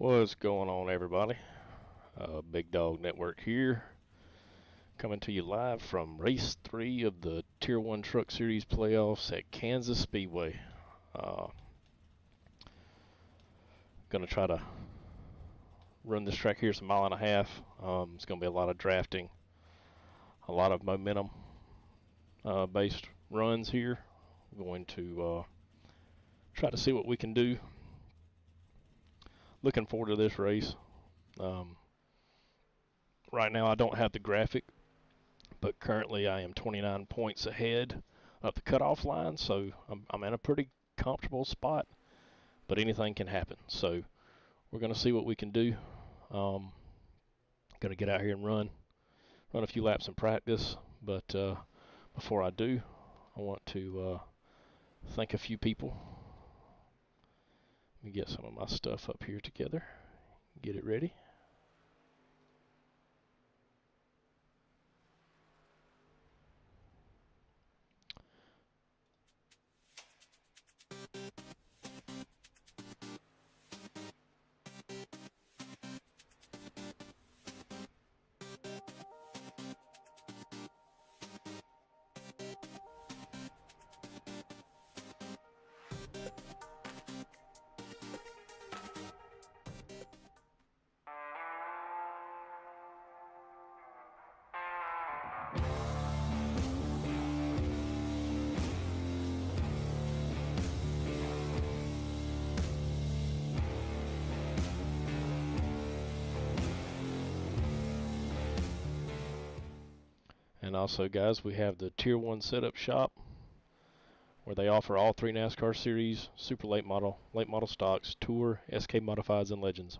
What's going on, everybody? Big Dog Network here, coming to you live from Race 3 of the Tier 1 Truck Series playoffs at Kansas Speedway. Going to try to run this track here. It's a mile and a half. It's going to be a lot of drafting, a lot of momentum based runs here. I'm going to try to see what we can do. Looking forward to this race. Right now I don't have the graphic, but currently I am 29 points ahead of the cutoff line, so I'm in a pretty comfortable spot, but anything can happen. So we're going to see what we can do. Going to get out here and run a few laps in practice, but before I do, I want to thank a few people. Let me get some of my stuff up here together, get it ready. And also, guys, we have the Tier 1 setup shop where they offer all 3 NASCAR series, super late model stocks, Tour, SK Modifieds, and Legends.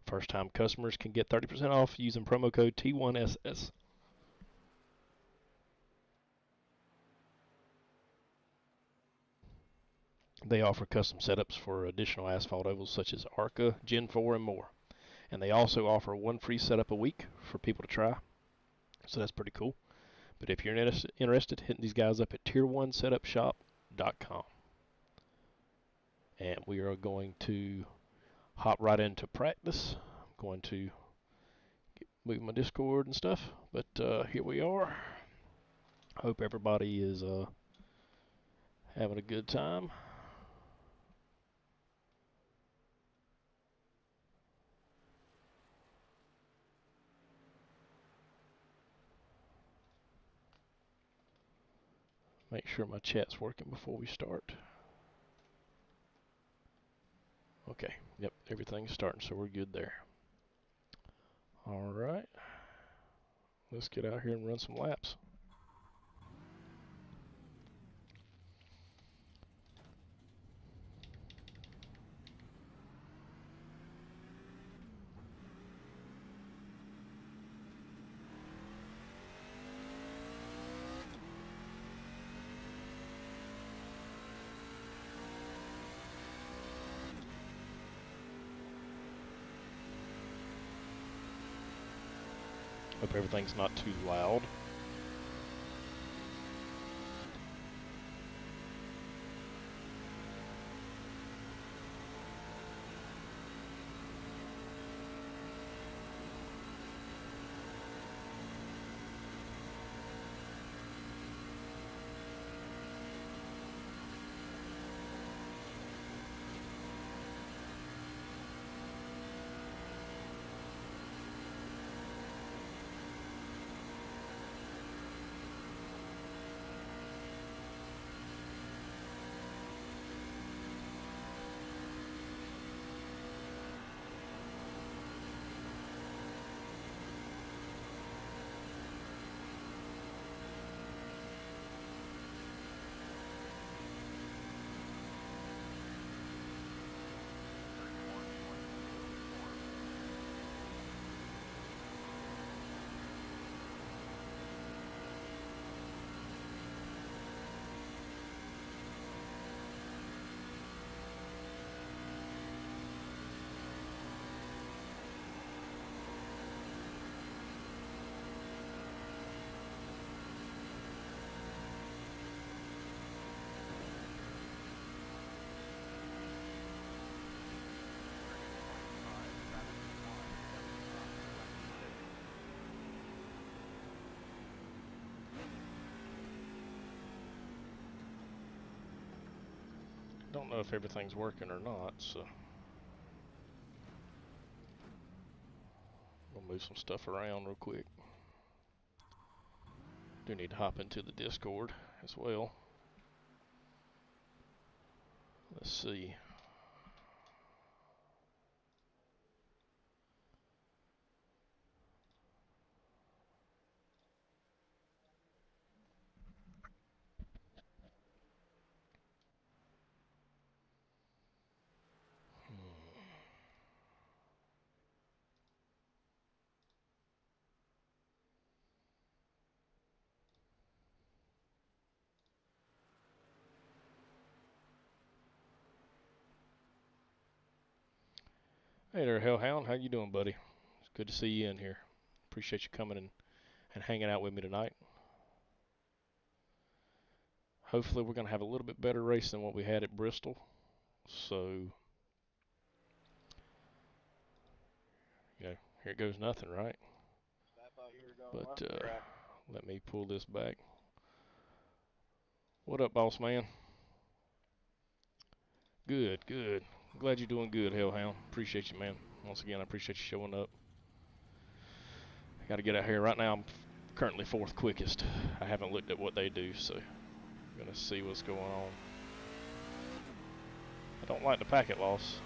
First time customers can get 30% off using promo code T1TS. They offer custom setups for additional asphalt ovals such as ARCA, Gen 4, and more. And they also offer one free setup a week for people to try. So that's pretty cool. But if you're interested, hit these guys up at tier1setupshop.com. And we are going to hop right into practice. I'm going to move my Discord and stuff. But here we are. Hope everybody is having a good time. Make sure my chat's working before we start. Okay, yep, everything's starting, so we're good there. All right, let's get out here and run some laps. Hope everything's not too loud. don't know if everything's working or not, so we'll move some stuff around real quick. Do need to hop into the Discord as well. Let's see. Hey there, Hellhound. How you doing, buddy? It's good to see you in here. Appreciate you coming and hanging out with me tonight. Hopefully we're going to have a little bit better race than what we had at Bristol. So, you know, here goes nothing, right? But let me pull this back. What up, boss man? Good, good. Glad you're doing good, Hellhound. Appreciate you, man. Once again, I appreciate you showing up. I got to get out here. Right now, I'm currently 4th quickest. I haven't looked at what they do, so I'm going to see what's going on. I don't like the packet loss.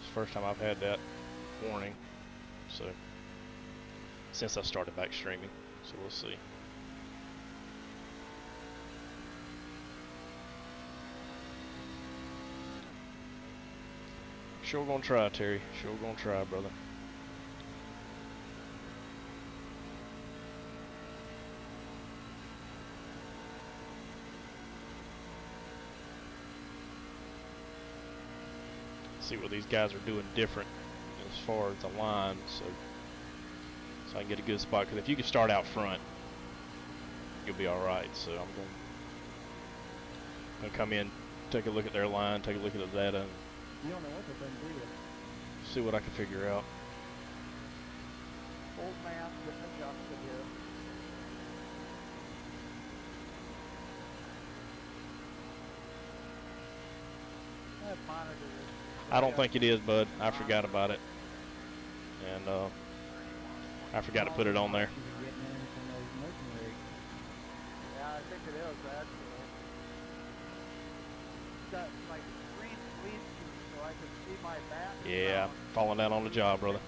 It's the first time I've had that warning, so since I started back streaming, so we'll see. Sure gonna try, Terry. Sure gonna try, brother. See what these guys are doing different as far as the line, so I can get a good spot. Because if you can start out front, you'll be all right. So I'm gonna come in, take a look at their line, take a look at the data, and you don't know what they've done, do you? see what I can figure out. Old man getting adjusted here. That monitor is... I don't think it is, bud. I forgot about it. And I forgot to put it on there. Yeah, I think it is, actually. It's got like green leaf so I can see my back. Yeah, falling down on the job, brother.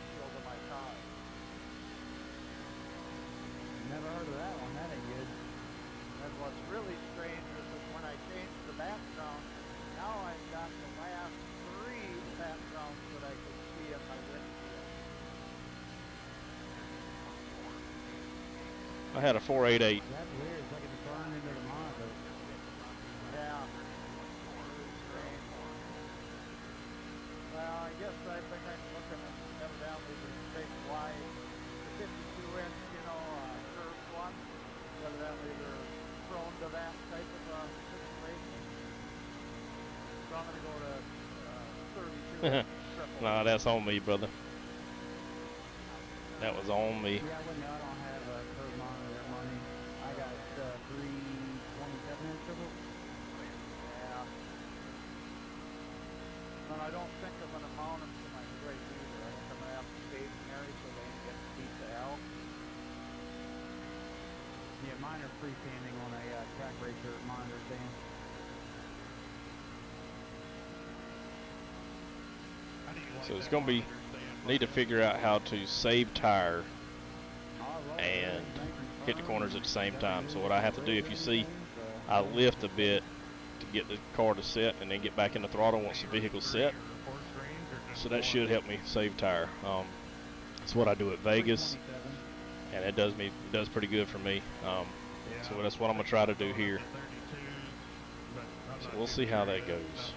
Never heard of that one. That ain't good. And what's really strange is that when I changed the background, now I've got the last 3 backgrounds that I can see in my windshield. I had a 488. That's weird. It's like it's burned into the monitor. Yeah. Really strange. Well, I guess I think I'm looking at evidently the big wide 52-inch, you know, curved one. Evidently they're prone to that type of situation. So I'm going to go to 32 triple. Nah, that's on me, brother. That was on me. Yeah, well, no, I don't have a curved monitor that money. I got 327-inch triple. Yeah. But I don't think I'm going to mount them to my straight either. I think I'm going to have them stationary so they can get beat to hell. Yeah, mine are freestanding on a track racer monitor stand. So it's going to be, need to figure out how to save tire and hit the corners at the same time. So what I have to do, if you see, I lift a bit to get the car to set and then get back in the throttle once the vehicle's set. So that should help me save tire. That's what I do at Vegas, and it does pretty good for me. So that's what I'm going to try to do here. So we'll see how that goes.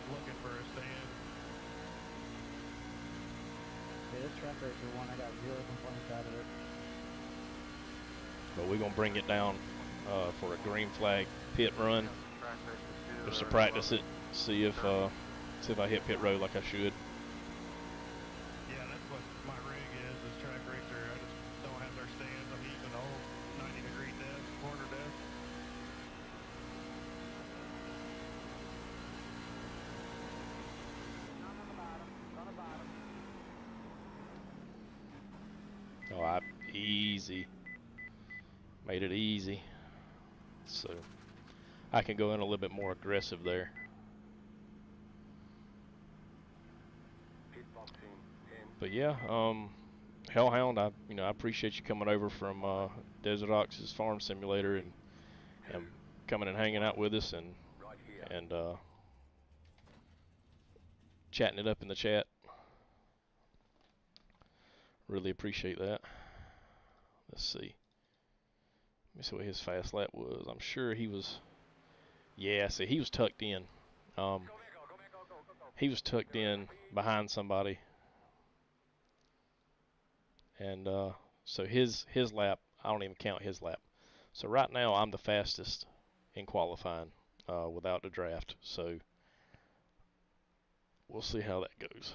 This track racer one, I got 0 complaints out of it. But we're going to bring it down for a green flag pit run, just to practice it, see if I hit pit road like I should. Yeah, that's what my rig is track racer. I just don't have their stands. I'm using old 90-degree desk, corner desk. easy. Made it easy. So I can go in a little bit more aggressive there. But yeah, Hellhound, I appreciate you coming over from Desert Ox's Farm Simulator and coming and hanging out with us and chatting it up in the chat. Really appreciate that. Let's see. Let me see what his fast lap was. I'm sure he was. Yeah, see, he was tucked in. He was tucked in behind somebody, and so his lap. I don't even count his lap. So right now I'm the fastest in qualifying without the draft. So we'll see how that goes.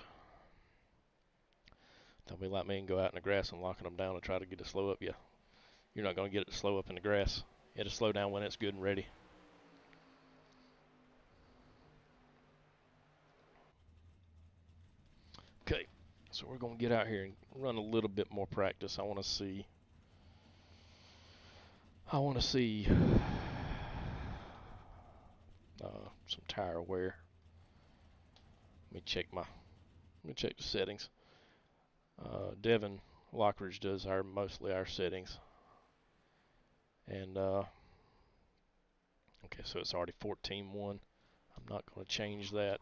Don't be like me and go out in the grass and locking them down and try to get it to slow up. Yeah, you're not going to get it to slow up in the grass. It'll slow down when it's good and ready. Okay, so we're going to get out here and run a little bit more practice. I want to see some tire wear. Let me check the settings. Devin Lockridge does mostly our settings. And okay, so it's already 14.1. I'm not going to change that.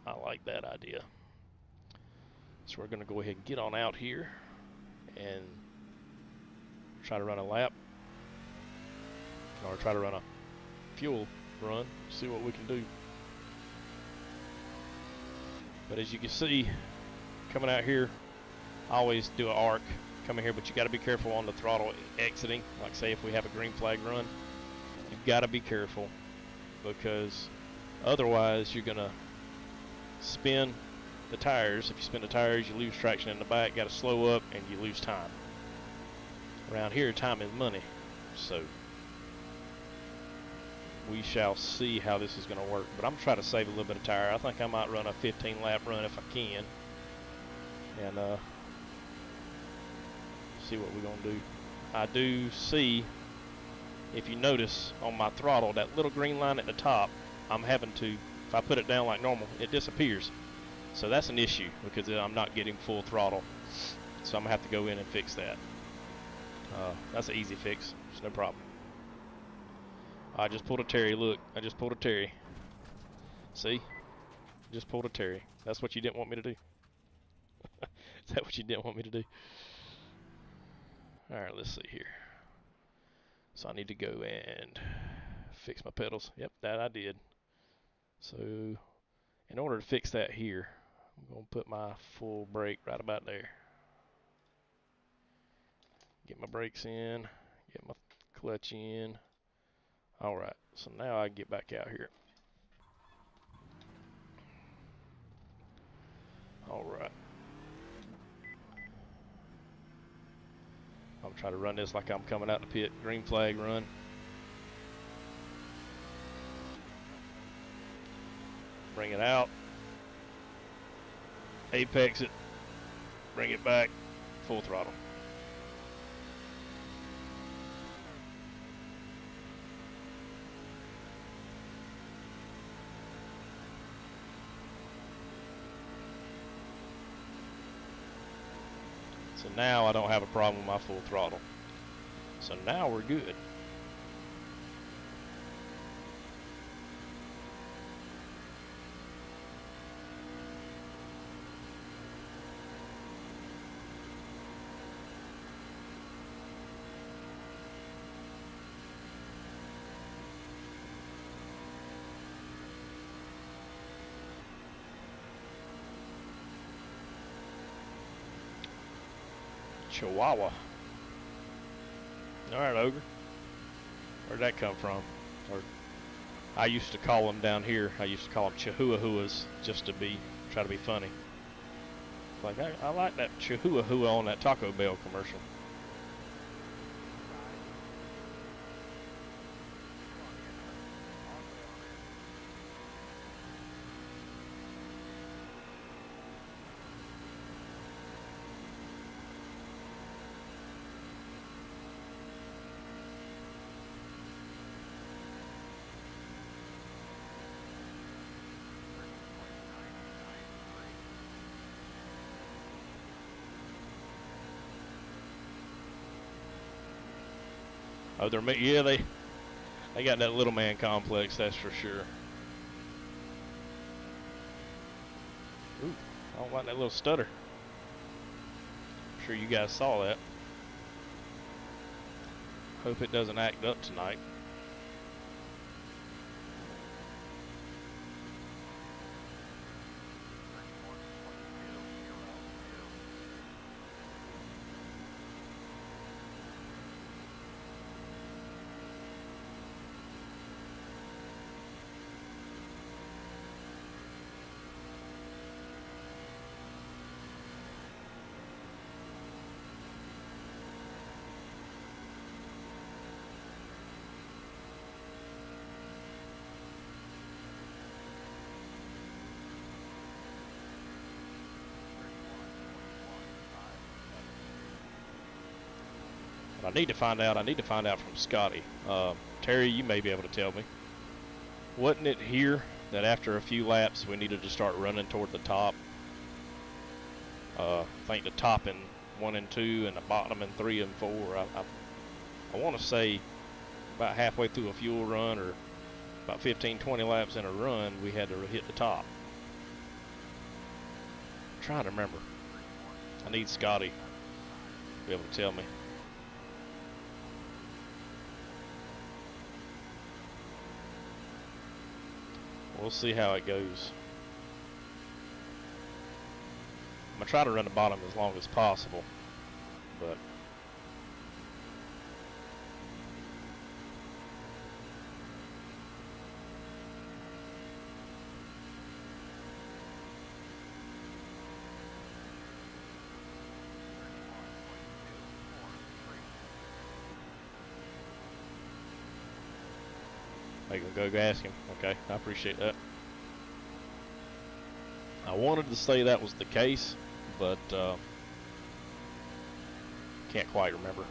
I like that idea. So we're going to go ahead and get on out here and try to run a lap, or try to run a fuel run, see what we can do. But as you can see, coming out here, I always do an arc coming here, but you got to be careful on the throttle exiting. Like say if we have a green flag run, you've got to be careful, because otherwise you're going to spin the tires. If you spin the tires, you lose traction in the back, got to slow up, and you lose time. Around here, time is money. So we shall see how this is going to work. But I'm trying to save a little bit of tire. I think I might run a 15-lap run if I can, and see what we're going to do. I do see, if you notice on my throttle, that little green line at the top, I'm having to, if I put it down like normal, it disappears. So that's an issue, because I'm not getting full throttle. So I'm going to have to go in and fix that. That's an easy fix. It's no problem. I just pulled a Terry. Look, I just pulled a Terry. See? Just pulled a Terry. That's what you didn't want me to do. Is that what you didn't want me to do? Alright, let's see here. So I need to go and fix my pedals. Yep, that I did. So in order to fix that here, I'm going to put my full brake right about there. Get my brakes in, get my clutch in. Alright, so now I can get back out here. Alright. I'm trying to run this like I'm coming out the pit. Green flag run. Bring it out. Apex it. Bring it back. Full throttle. So now I don't have a problem with my full throttle. So now we're good. Chihuahua. Alright, Ogre. Where'd that come from? Or I used to call them down here, I used to call them chihuahuas just to try to be funny. Like, I like that chihuahua on that Taco Bell commercial. Oh, yeah, they got that little man complex, that's for sure. Ooh, I don't like that little stutter. I'm sure you guys saw that. Hope it doesn't act up tonight. But I need to find out from Scotty. Terry, you may be able to tell me. Wasn't it here that after a few laps we needed to start running toward the top? I think the top in 1 and 2 and the bottom in 3 and 4. I want to say about halfway through a fuel run or about 15-20 laps in a run we had to hit the top. I'm trying to remember. I need Scotty to be able to tell me. We'll see how it goes. I'm going to try to run the bottom as long as possible, but I can go ask him. Okay, I appreciate that. I wanted to say that was the case, but can't quite remember.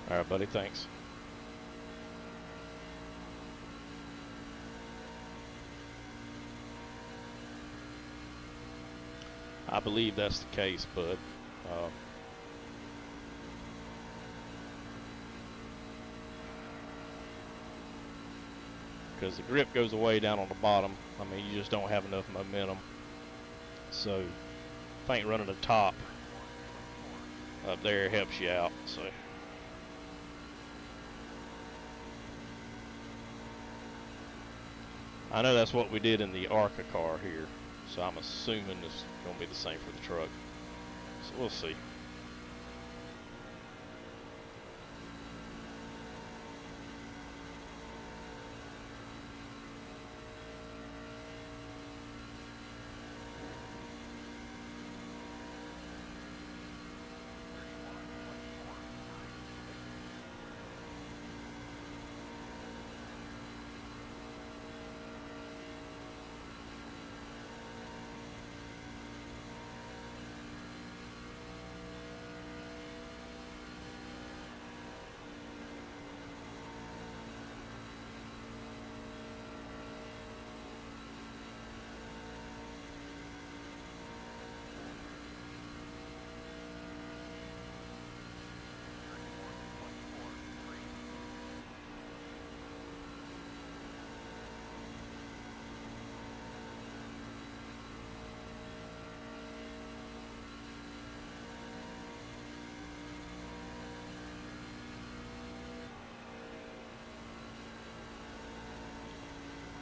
All right, buddy, thanks. I believe that's the case, bud. Because the grip goes away down on the bottom. I mean, you just don't have enough momentum. So I think running the top up there helps you out. So I know that's what we did in the ARCA car here. So I'm assuming it's going to be the same for the truck. So we'll see.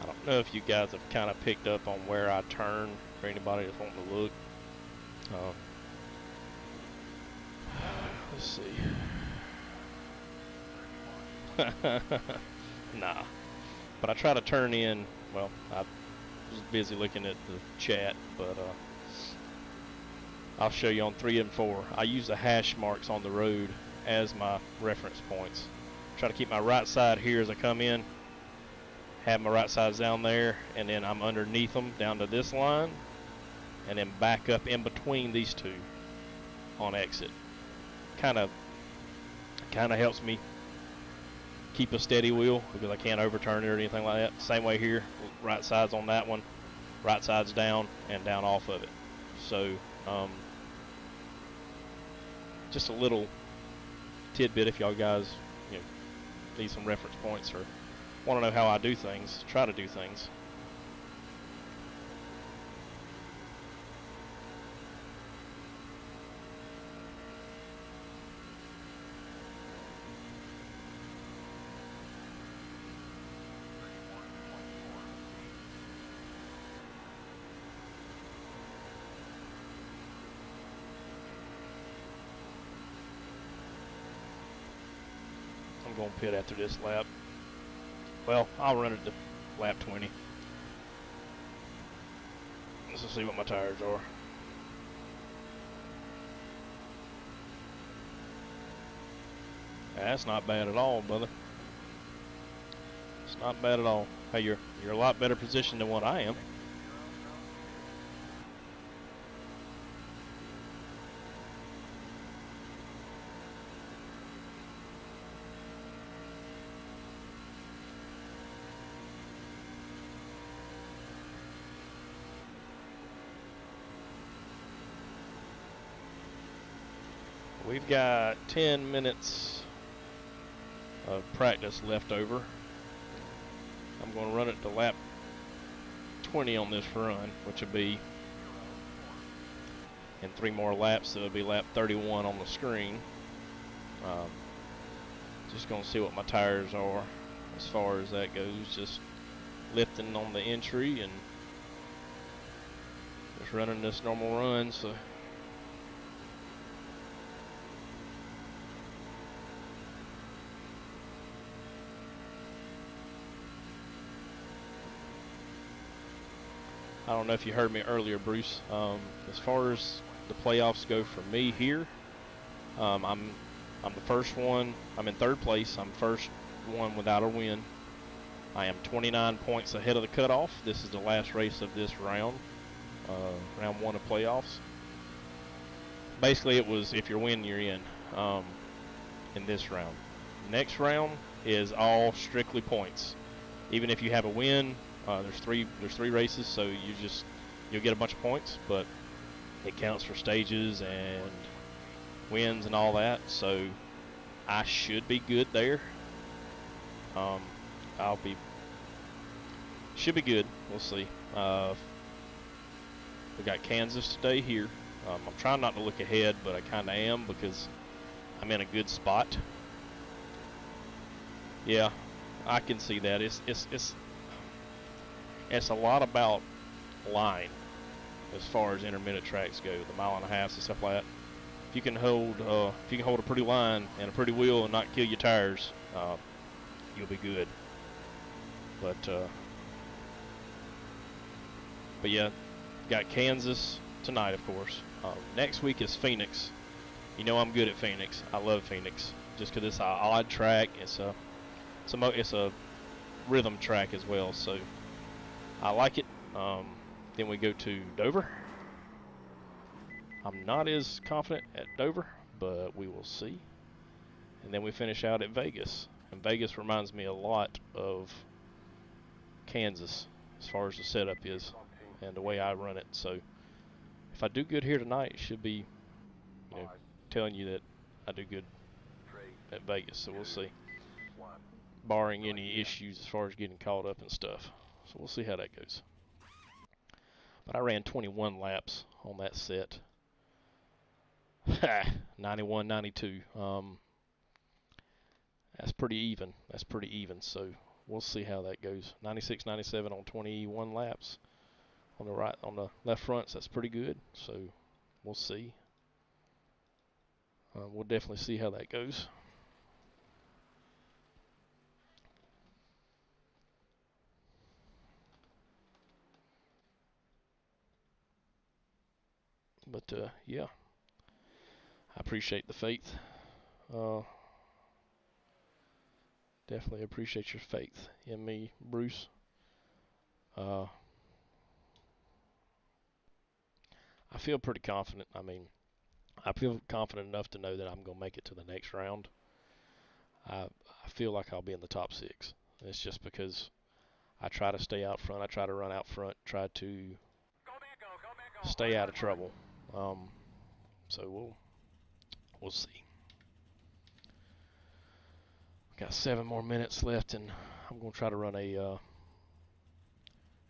I don't know if you guys have kind of picked up on where I turn for anybody that's wanting to look. Let's see. Nah. But I try to turn in, well, I was busy looking at the chat, but I'll show you on 3 and 4. I use the hash marks on the road as my reference points. Try to keep my right side here as I come in, have my right sides down there, and then I'm underneath them down to this line, and then back up in between these two on exit. Kind of helps me keep a steady wheel because I can't overturn it or anything like that. Same way here, right side's on that one, right side's down and down off of it. So just a little tidbit if y'all guys need some reference points or want to know how I do things, try to do things. I'm going to pit after this lap. Well, I'll run it to lap 20. Let's see what my tires are. That's not bad at all, brother. It's not bad at all. Hey, you're a lot better positioned than what I am. We've got 10 minutes of practice left over. I'm going to run it to lap 20 on this run, which will be in 3 more laps, so it'll be lap 31 on the screen. Just going to see what my tires are as far as that goes. Just lifting on the entry and just running this normal run. So I don't know if you heard me earlier, Bruce. As far as the playoffs go for me here, I'm the first one. I'm in 3rd place. I'm first one without a win. I am 29 points ahead of the cutoff. This is the last race of this round, round 1 of playoffs. Basically, it was if you're winning, you're in this round. Next round is all strictly points. Even if you have a win, there's three races, so you'll get a bunch of points, but it counts for stages and wins and all that. So I should be good there. Should be good. We'll see. We got Kansas today here. I'm trying not to look ahead, but I kind of am because I'm in a good spot. Yeah, I can see that. It's a lot about line as far as intermittent tracks go, the 1.5 miles and stuff like that. If you can hold a pretty line and a pretty wheel and not kill your tires, you'll be good. But yeah, got Kansas tonight, of course. Next week is Phoenix. You know I'm good at Phoenix. I love Phoenix just because it's an odd track. It's a rhythm track as well, so I like it. Then we go to Dover. I'm not as confident at Dover, but we will see. And then we finish out at Vegas. And Vegas reminds me a lot of Kansas as far as the setup is and the way I run it. So if I do good here tonight, it should be, telling you that I do good at Vegas. So we'll see. Barring any issues as far as getting caught up and stuff. So we'll see how that goes. But I ran 21 laps on that set. 91, 92. That's pretty even. So we'll see how that goes. 96, 97 on 21 laps. On the left fronts, that's pretty good. So we'll see. we'll definitely see how that goes. But yeah, I appreciate the faith. Definitely appreciate your faith in me, Bruce. I feel pretty confident. I mean, I feel confident enough to know that I'm going to make it to the next round. I feel like I'll be in the top 6. It's just because I try to stay out front. I try to run out front. Try to stay out of trouble. So we'll see. Got 7 more minutes left, and I'm going to try to run a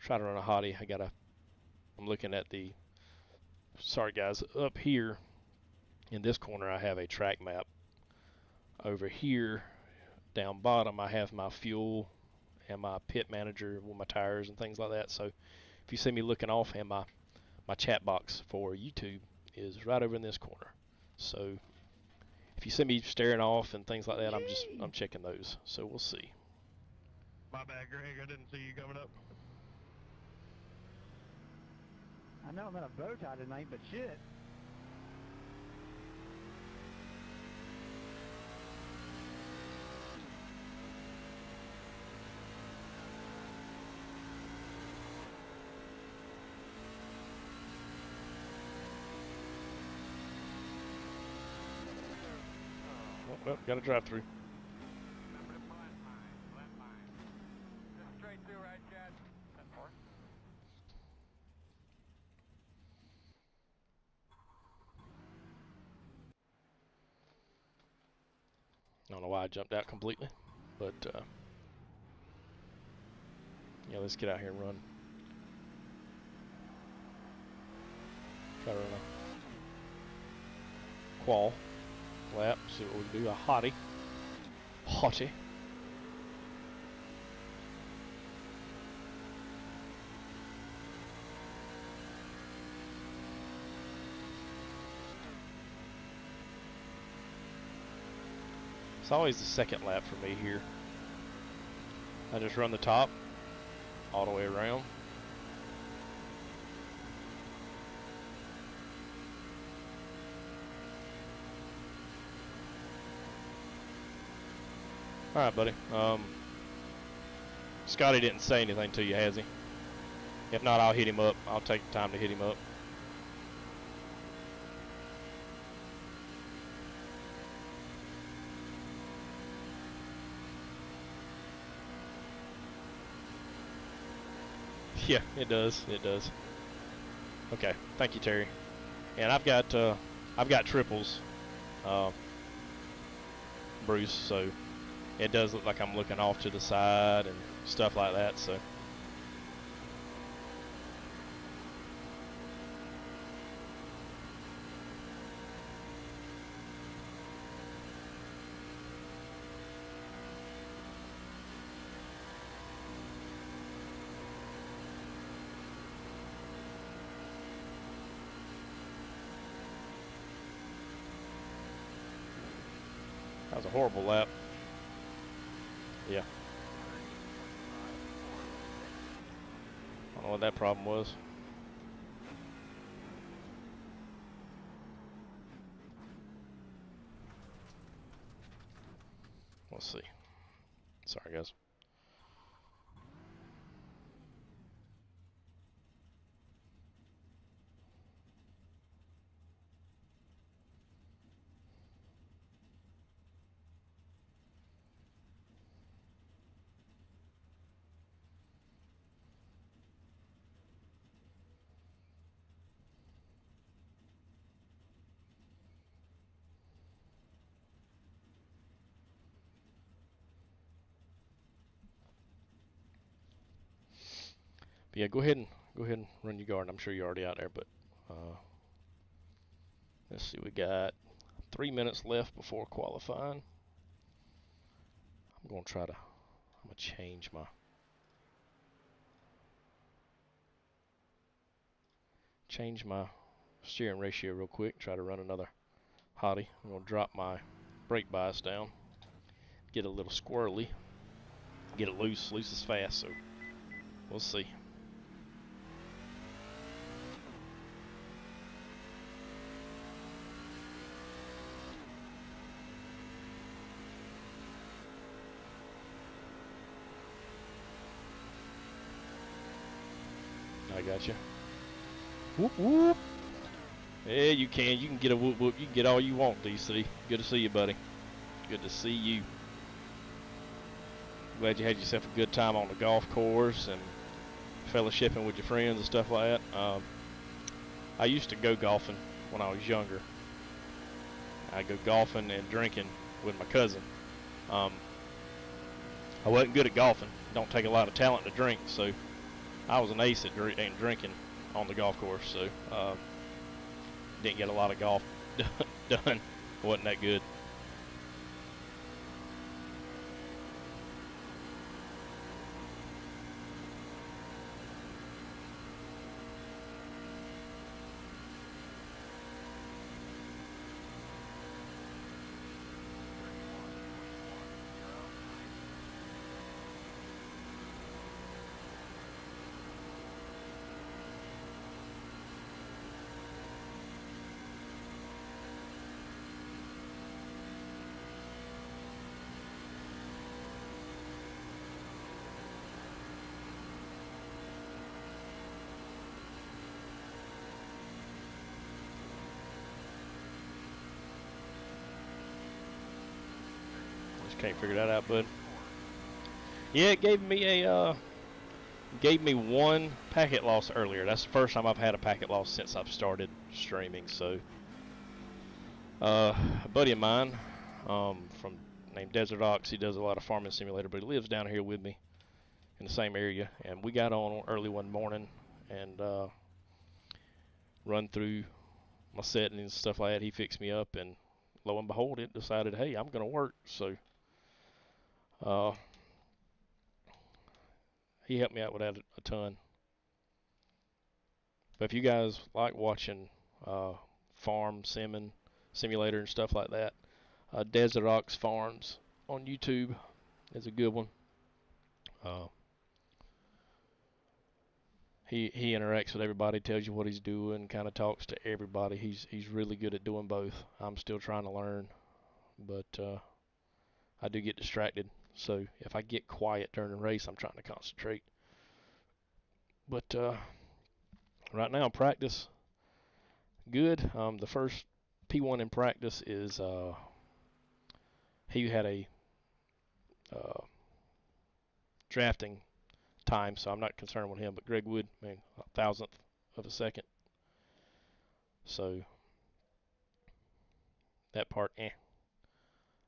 hottie. I'm looking at the. Sorry guys, up here in this corner I have a track map. Over here down bottom I have my fuel and my pit manager with my tires and things like that. So if you see me looking off, and my chat box for YouTube is right over in this corner. So if you see me staring off and things like that, I'm checking those. So we'll see. My bad, Greg. I didn't see you coming up. I know I'm in a bow tie tonight, but shit. Well, got to drive through. Straight through, right, Chad? 10-4. I don't know why I jumped out completely, but yeah, let's get out here and run. Try to run a qual lap, see what we can do. A hottie. It's always the second lap for me here. I just run the top all the way around. All right, buddy. Scotty didn't say anything to you, has he? If not, I'll hit him up. I'll take the time to hit him up. Yeah, it does. It does. Okay, thank you, Terry. And I've got triples, Bruce. So it does look like I'm looking off to the side and stuff like that. So. That was a horrible lap. Yeah. I don't know what that problem was. Let's see. Sorry, guys. But yeah, go ahead and run your guard. I'm sure you're already out there, but let's see. We got 3 minutes left before qualifying. I'm gonna change my steering ratio real quick. Try to run another hottie. I'm going to drop my brake bias down, get a little squirrely, get it loose as fast, so we'll see. I got you. Whoop whoop. Yeah, you can get a whoop whoop. You can get all you want, DC. Good to see you, buddy. Good to see you. Glad you had yourself a good time on the golf course and fellowshipping with your friends and stuff like that. I used to go golfing when I was younger. I go golfing and drinking with my cousin. I wasn't good at golfing. Don't take a lot of talent to drink, so I was an ace at drinking on the golf course. So didn't get a lot of golf done. Wasn't that good. Can't figure that out, bud. Yeah, it gave me one packet loss earlier. That's the first time I've had a packet loss since I've started streaming. So, a buddy of mine, from named Desert Ox, he does a lot of farming simulator, but he lives down here with me in the same area. And we got on early one morning and run through my settings and stuff like that. He fixed me up, and lo and behold, it decided, hey, I'm gonna work. So. He helped me out with that a ton. But if you guys like watching farm simulator and stuff like that, Desert Ox Farms on YouTube is a good one. He interacts with everybody, tells you what he's doing, kind of talks to everybody. He's really good at doing both. I'm still trying to learn, but I do get distracted. So if I get quiet during the race, I'm trying to concentrate. But right now, practice good. The first P1 in practice is he had a drafting time, so I'm not concerned with him. But Greg Wood, man, 1,000th of a second. So that part,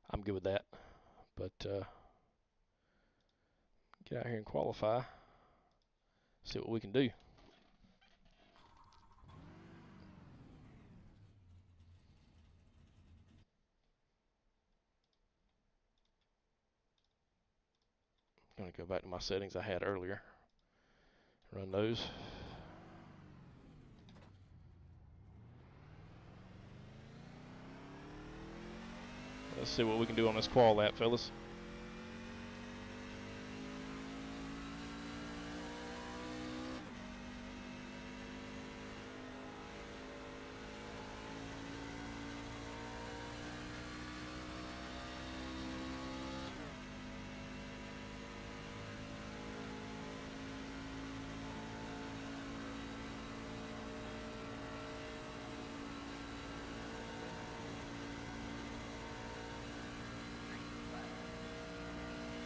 I'm good with that. But get out here and qualify. See what we can do. I'm going to go back to my settings I had earlier. Run those. Let's see what we can do on this qual lap, fellas.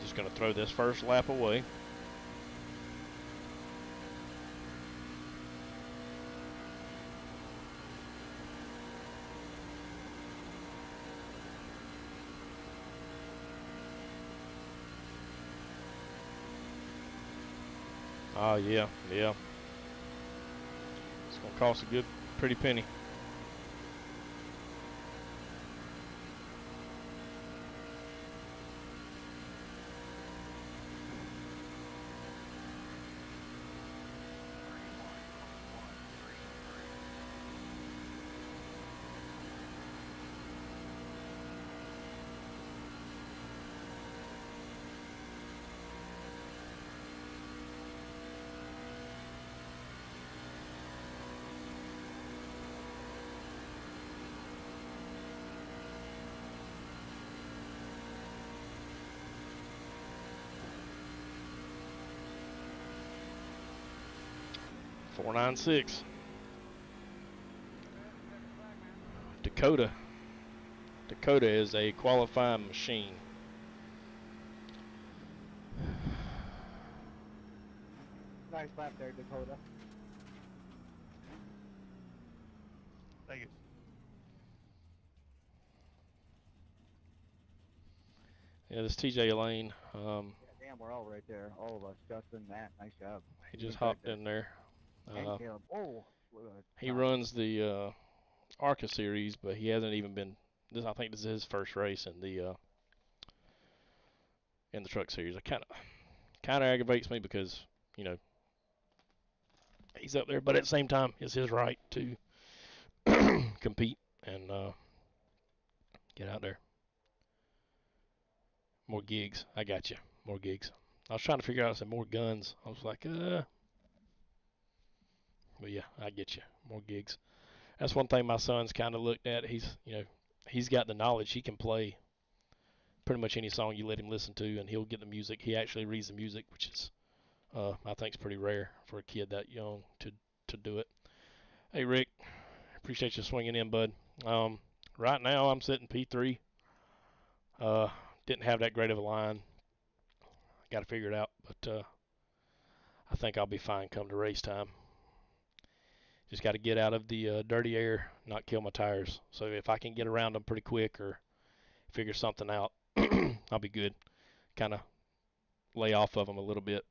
Just going to throw this first lap away. Oh, yeah. It's going to cost a good, pretty penny. 496. Dakota. Dakota is a qualifying machine. Nice lap there, Dakota. Thank you. Yeah, this TJ Lane, Yeah, damn, we're all right there. All of us. Justin, Matt, nice job. he just hopped in there. And Caleb. Oh, He runs the ARCA series, but he hasn't even been. I think this is his first race in the truck series. It kind of aggravates me because he's up there, but at the same time, it's his right to compete and get out there. More gigs. I got you. More gigs. I was trying to figure out, I said more guns. I was like, but yeah, I get you. More gigs. That's one thing my son's kind of looked at. He's got the knowledge. He can play pretty much any song you let him listen to, and he'll get the music. He actually reads the music, which is, I think, is pretty rare for a kid that young to do it. Hey, Rick, appreciate you swinging in, bud. Right now, I'm sitting P3. Didn't have that great of a line. Got to figure it out, but I think I'll be fine come to race time. Just got to get out of the dirty air, not kill my tires. So if I can get around them pretty quick or figure something out, I'll be good. Kind of lay off of them a little bit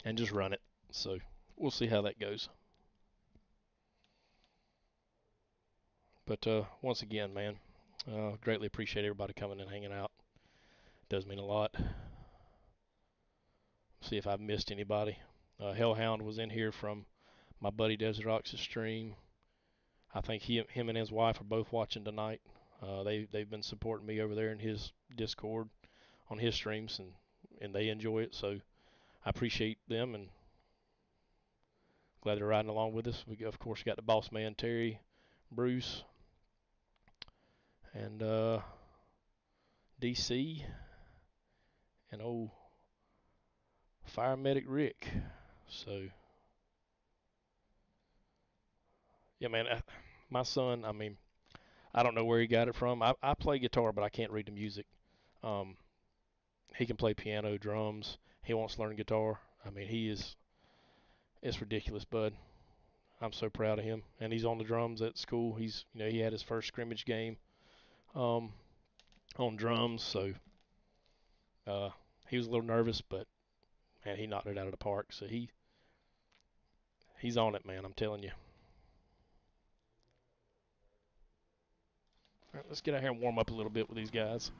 and just run it. So we'll see how that goes. But once again, man, greatly appreciate everybody coming and hanging out. Does mean a lot. See if I've missed anybody. Hellhound was in here from my buddy Desert Ox's stream. I think him and his wife are both watching tonight. They've been supporting me over there in his Discord on his streams, and they enjoy it. So I appreciate them and glad they're riding along with us. We of course got the boss man Terry, Bruce, and DC, and old Fire Medic Rick. So yeah, man, my son. I mean, I don't know where he got it from. I play guitar, but I can't read the music. He can play piano, drums. He wants to learn guitar. I mean, it's ridiculous, bud. I'm so proud of him. And he's on the drums at school. He had his first scrimmage game on drums, so he was a little nervous, but man, he knocked it out of the park. So he's on it, man. I'm telling you. All right, let's get out here and warm up a little bit with these guys.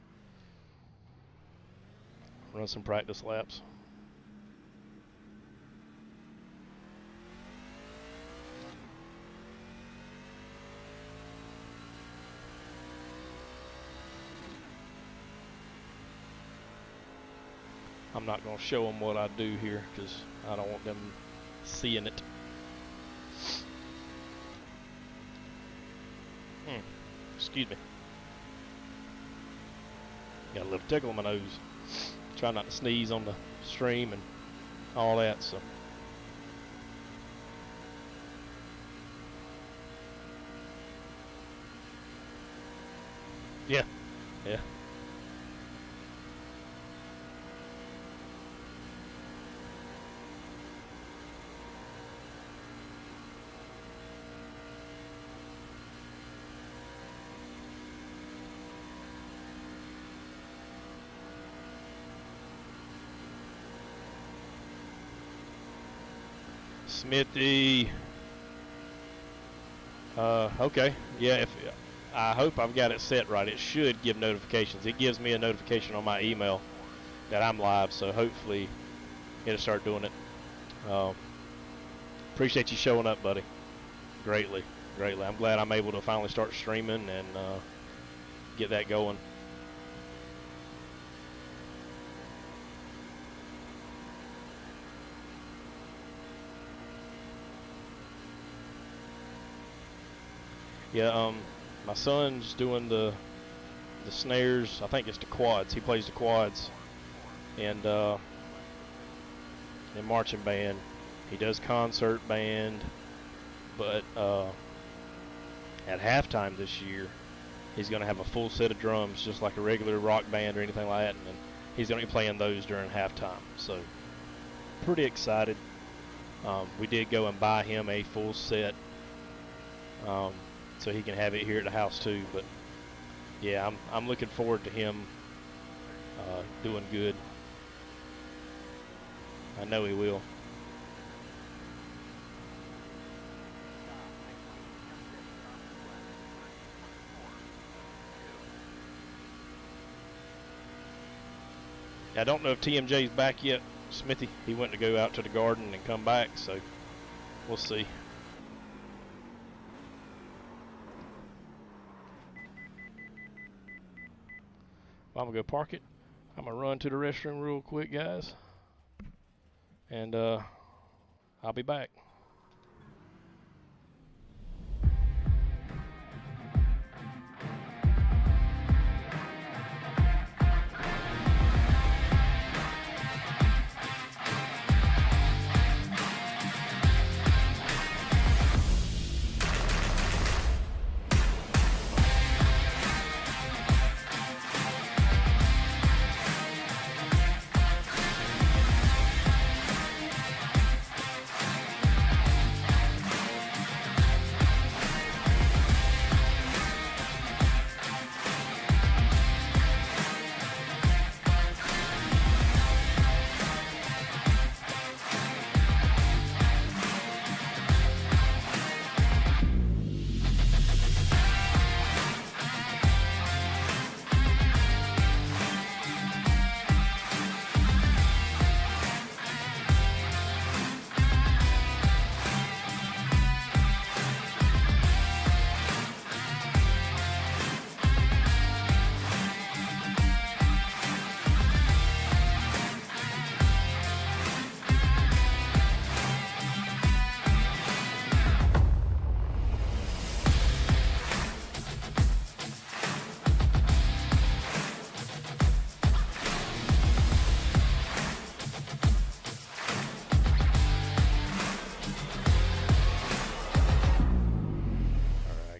Run some practice laps. I'm not going to show them what I do here because I don't want them seeing it. Excuse me. Got a little tickle in my nose. Try not to sneeze on the stream and all that, so. Yeah. Smithy. Okay. Yeah, I hope I've got it set right. It should give notifications. It gives me a notification on my email that I'm live, so hopefully it'll start doing it. Appreciate you showing up, buddy. Greatly. I'm glad I'm able to finally start streaming and get that going. Yeah, my son's doing the snares. I think it's the quads. He plays the quads and in marching band. He does concert band, but at halftime this year, he's going to have a full set of drums, just like a regular rock band or anything like that, and he's going to be playing those during halftime. So, pretty excited. We did go and buy him a full set, so he can have it here at the house too. But yeah, I'm looking forward to him doing good. I know he will. I don't know if TMJ's back yet, Smithy. He went to go out to the garden and come back, so we'll see. I'm gonna go park it. I'm gonna run to the restroom real quick, guys, and I'll be back.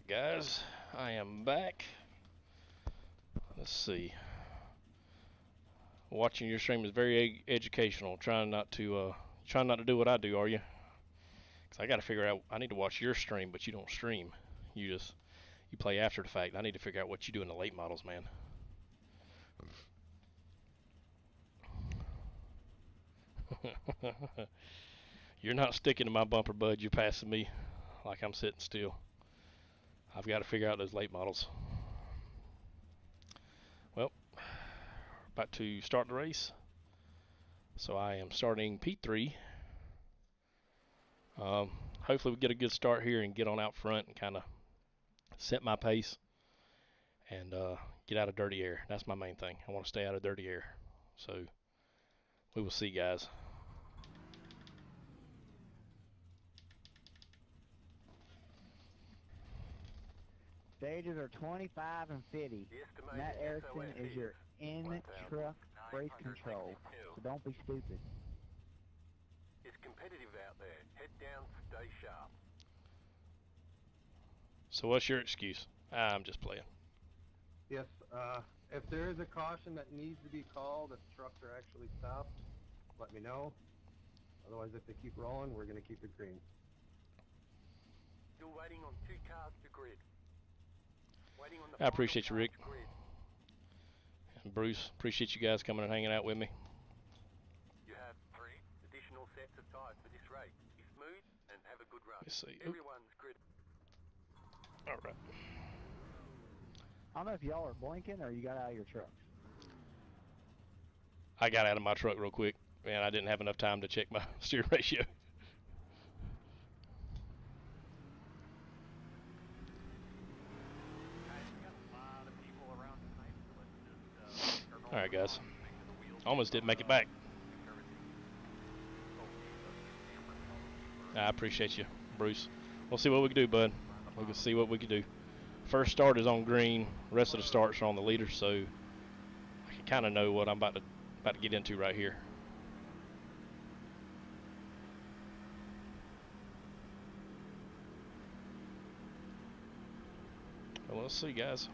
Guys, I am back. Let's see. Watching your stream is very educational. Trying not to do what I do, are you? Cause I got to figure out. I need to watch your stream, but you don't stream. You play after the fact. I need to figure out what you do in the late models, man. You're not sticking to my bumper, bud. You're passing me like I'm sitting still. I've got to figure out those late models. Well, about to start the race. So I am starting P3. Hopefully we get a good start here and get on out front and kind of set my pace and get out of dirty air. That's my main thing. I want to stay out of dirty air. So we will see, guys. Stages are 25 and 50. Matt Erickson is your in-truck race control, so don't be stupid. It's competitive out there. Head down, stay sharp. So what's your excuse? I'm just playing. Yes, if there is a caution that needs to be called, if trucks are actually stopped, let me know. Otherwise, if they keep rolling, we're going to keep it green. Still waiting on 2 cars to grid. Waiting on the I appreciate you, Rick. grid. And Bruce, appreciate you guys coming and hanging out with me. You have 3 additional sets of tires for this race. Be smooth and have a good run. Let's see. Everyone's grid. All right. I don't know if y'all are blinking or you got out of your trucks. I got out of my truck real quick, and I didn't have enough time to check my steer ratio. All right, guys. Almost didn't make it back. I appreciate you, Bruce. We'll see what we can do, bud. We can see what we can do. First start is on green. The rest of the starts are on the leader, so I can kind of know what I'm about to get into right here. Well, let's see, guys.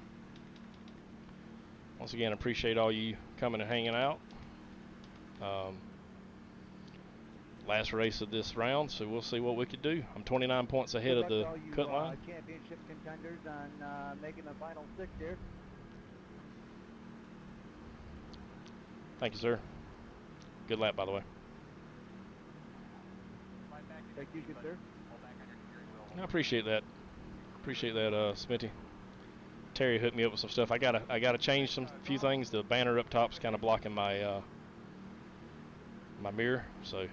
Once again, appreciate all you coming and hanging out. Last race of this round, so we'll see what we could do. I'm 29 points ahead of the cut line. Championship contenders on making the final six here. Thank you, sir. Good lap, by the way. Thank you, good sir. I appreciate that. Appreciate that, Smitty. Terry hooked me up with some stuff. I gotta change some few things. The banner up top's kind of blocking my my mirror, so.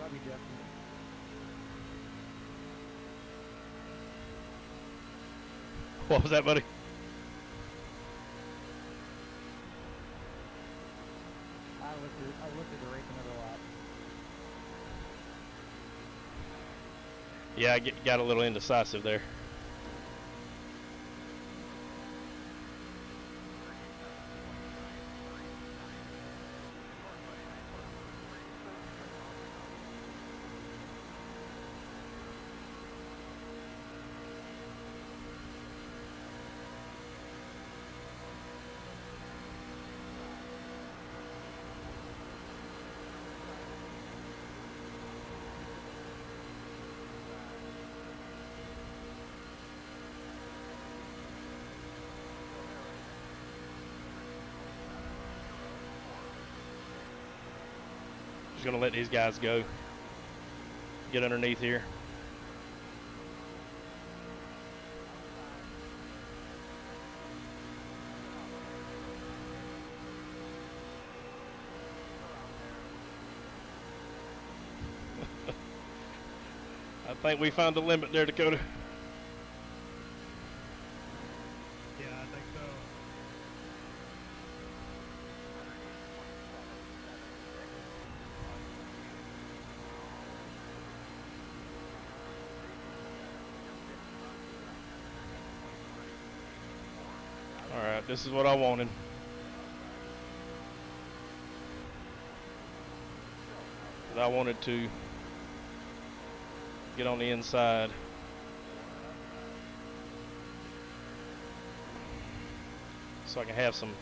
Robbie Jeff. What was that, buddy? I looked at the race another lap. Yeah, I got a little indecisive there. Just gonna let these guys go. Get underneath here. I think we found the limit there, Dakota. Yeah, I think so. Alright, this is what I wanted. I wanted to get on the inside. So I can have some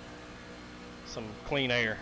clean air.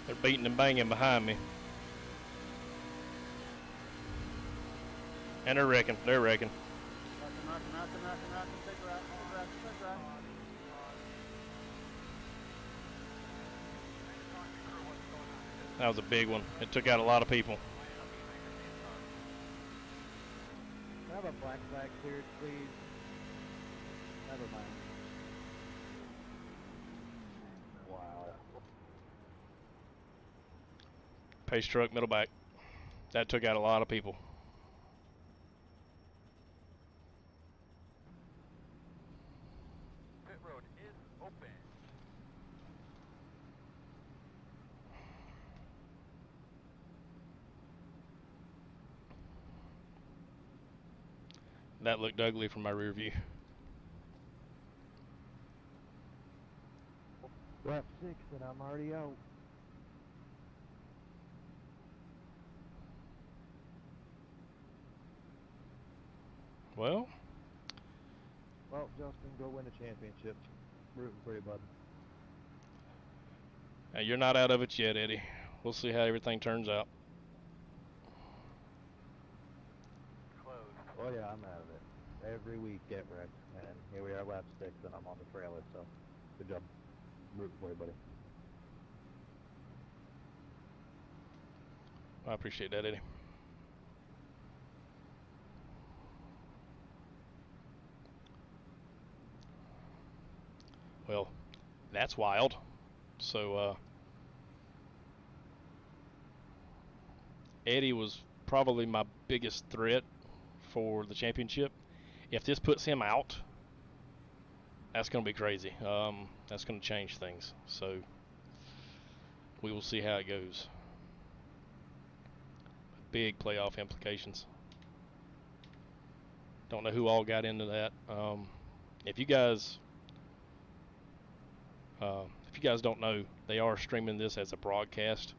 They're beating and banging behind me. And they're wrecking. They're wrecking. That was a big one. It took out a lot of people. Can I have a black flag cleared, please? Never mind. Wow. Pace truck, middle back. That took out a lot of people. Pit road is open. That looked ugly from my rear view. Lap 6 and I'm already out. Well, Justin, go win a championship. Rooting for you, bud. you're not out of it yet, Eddie. We'll see how everything turns out. Closed. Oh yeah, I'm out of it. Every week get wrecked, man. Here we are, lap 6, and I'm on the trailer, so good job. Rooting for you, buddy. I appreciate that, Eddie. Well, that's wild. So, Eddie was probably my biggest threat for the championship. If this puts him out, that's going to be crazy. That's going to change things. So, we will see how it goes. Big playoff implications. Don't know who all got into that. If you guys don't know, they are streaming this as a broadcast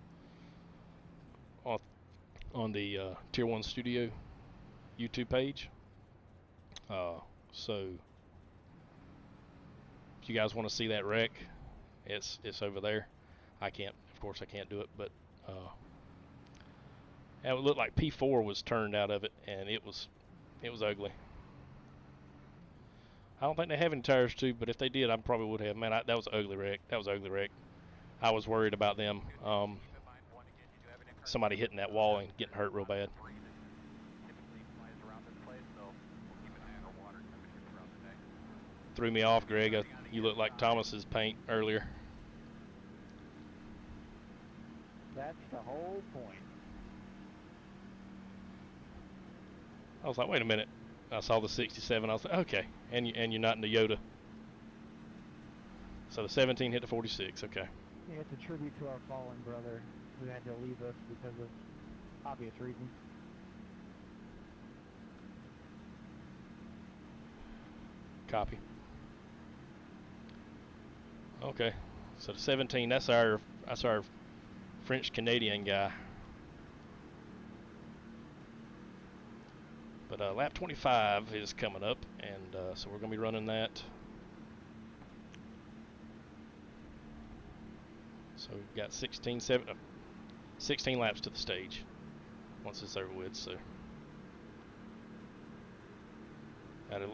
on the Tier 1 Studio YouTube page. So if you guys want to see that wreck, it's over there. Of course I can't do it, but it looked like P4 was turned out of it, and it was ugly. I don't think they have any tires too, but if they did, I probably would have. Man, that was an ugly wreck. That was an ugly wreck. I was worried about them. Somebody hitting that wall and getting hurt real bad. Threw me off, Greg. You look like Thomas's paint earlier. That's the whole point. I was like, wait a minute. I saw the 67. I was like, okay. And you're not in the Yoda. So the 17 hit the 46. Okay. Yeah, it's a tribute to our fallen brother who had to leave us because of obvious reasons. Copy. Okay. So the 17, that's our French Canadian guy. But lap 25 is coming up, and so we're going to be running that. So we've got 16 laps to the stage once it's over with. So the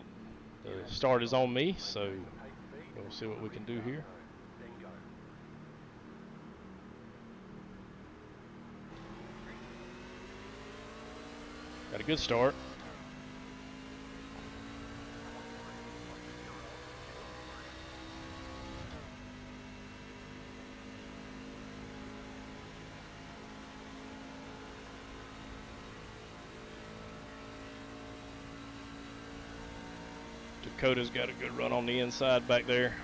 start is on me, so we'll see what we can do here. Got a good start. Dakota's got a good run on the inside back there.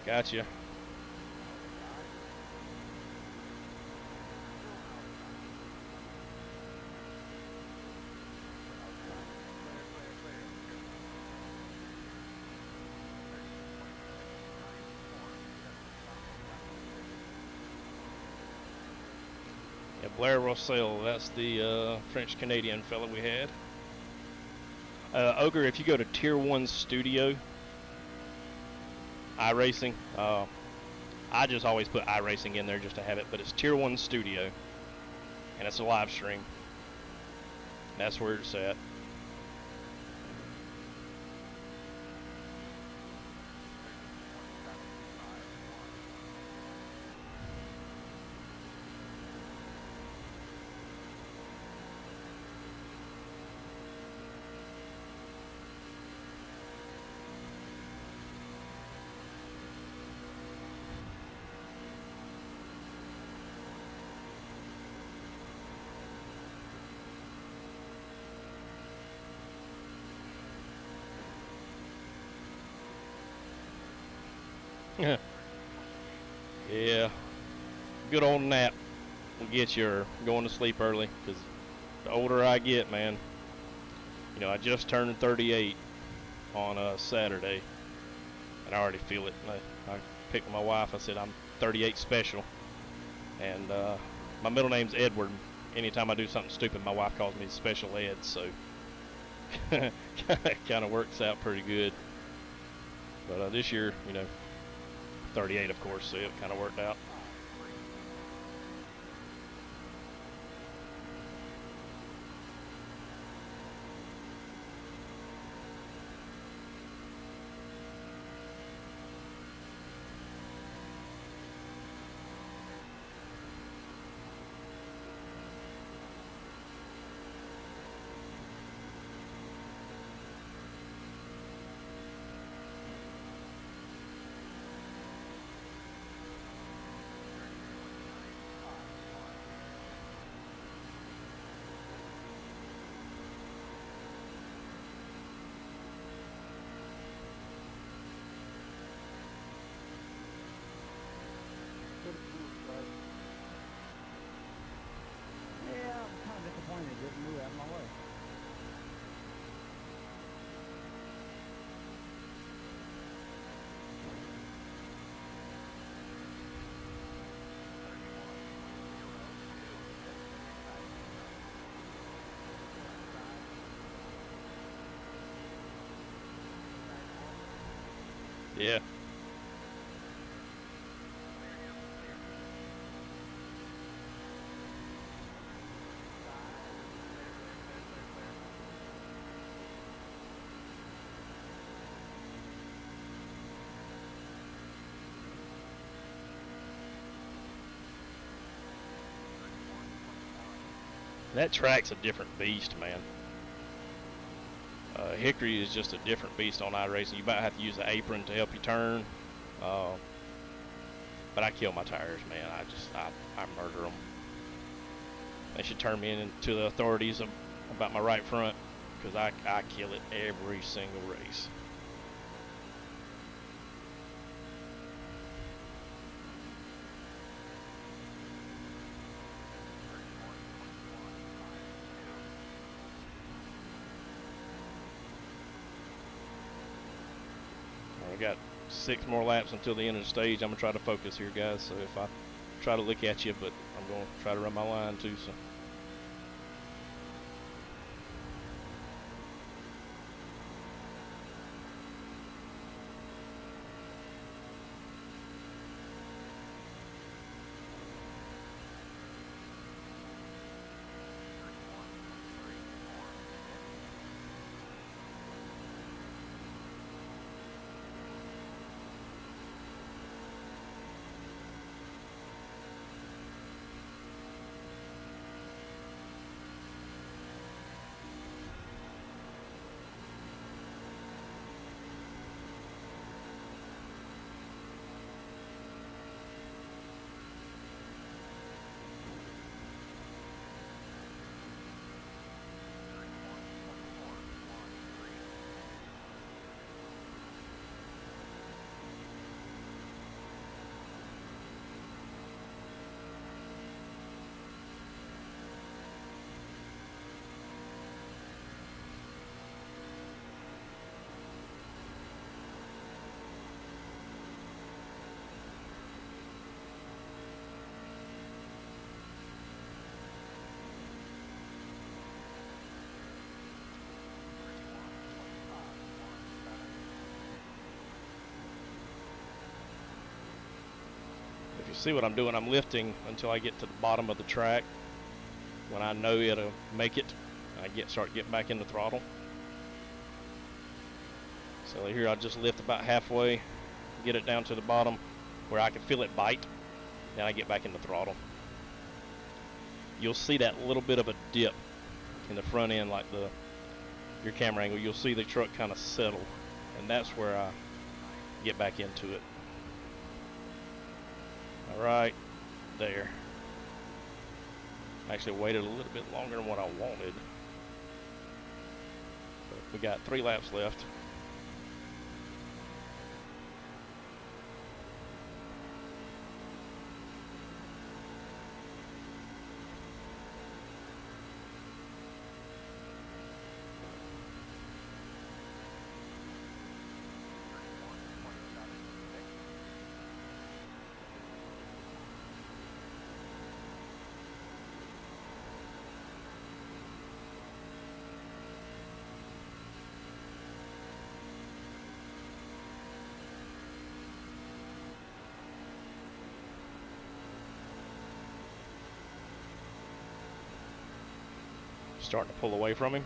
Gotcha. Yeah, Blair Rossell, that's the French Canadian fella we had. Ogre, if you go to Tier 1 Studio, iRacing, I just always put iRacing in there just to have it, but it's Tier 1 Studio, and it's a live stream. That's where it's at. Yeah, good old nap will get you going to sleep early, because the older I get, man, You know, I just turned 38 on Saturday, and I already feel it. I picked my wife. I said I'm 38 special, and my middle name's Edward. Anytime I do something stupid, my wife calls me Special Ed, so kind of works out pretty good. But this year, you know, 38, of course, so it kind of worked out. Yeah, I'm kind of disappointed it didn't move out of my way. Yeah. That track's a different beast, man. Hickory is just a different beast on iRacing. You might have to use the apron to help you turn. But I kill my tires, man. I murder them. They should turn me into the authorities about my right front, because I kill it every single race. I got 6 more laps until the end of the stage. I'm gonna try to focus here, guys. So if I try to look at you, but I'm gonna try to run my line too. So. See what I'm doing, I'm lifting until I get to the bottom of the track. When I know it'll make it, I start getting back in the throttle. So here I just lift about halfway, get it down to the bottom where I can feel it bite, then I get back in the throttle. You'll see that little bit of a dip in the front end, like your camera angle. You'll see the truck kind of settle, and that's where I get back into it. Right there. Actually waited a little bit longer than what I wanted. But we got 3 laps left. starting to pull away from him.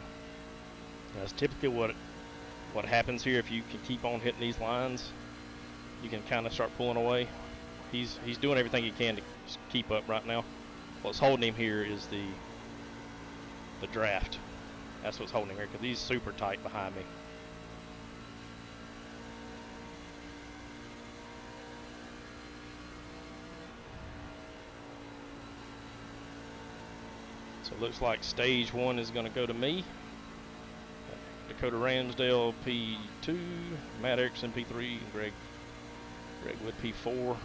That's typically what happens here. If you can keep on hitting these lines, you can kind of start pulling away. He's doing everything he can to keep up right now. What's holding him here is the draft. That's what's holding him here, because he's super tight behind me. So it looks like stage 1 is going to go to me. Dakota Ramsdale P2, Matt Erickson P3, and Greg Wood P4.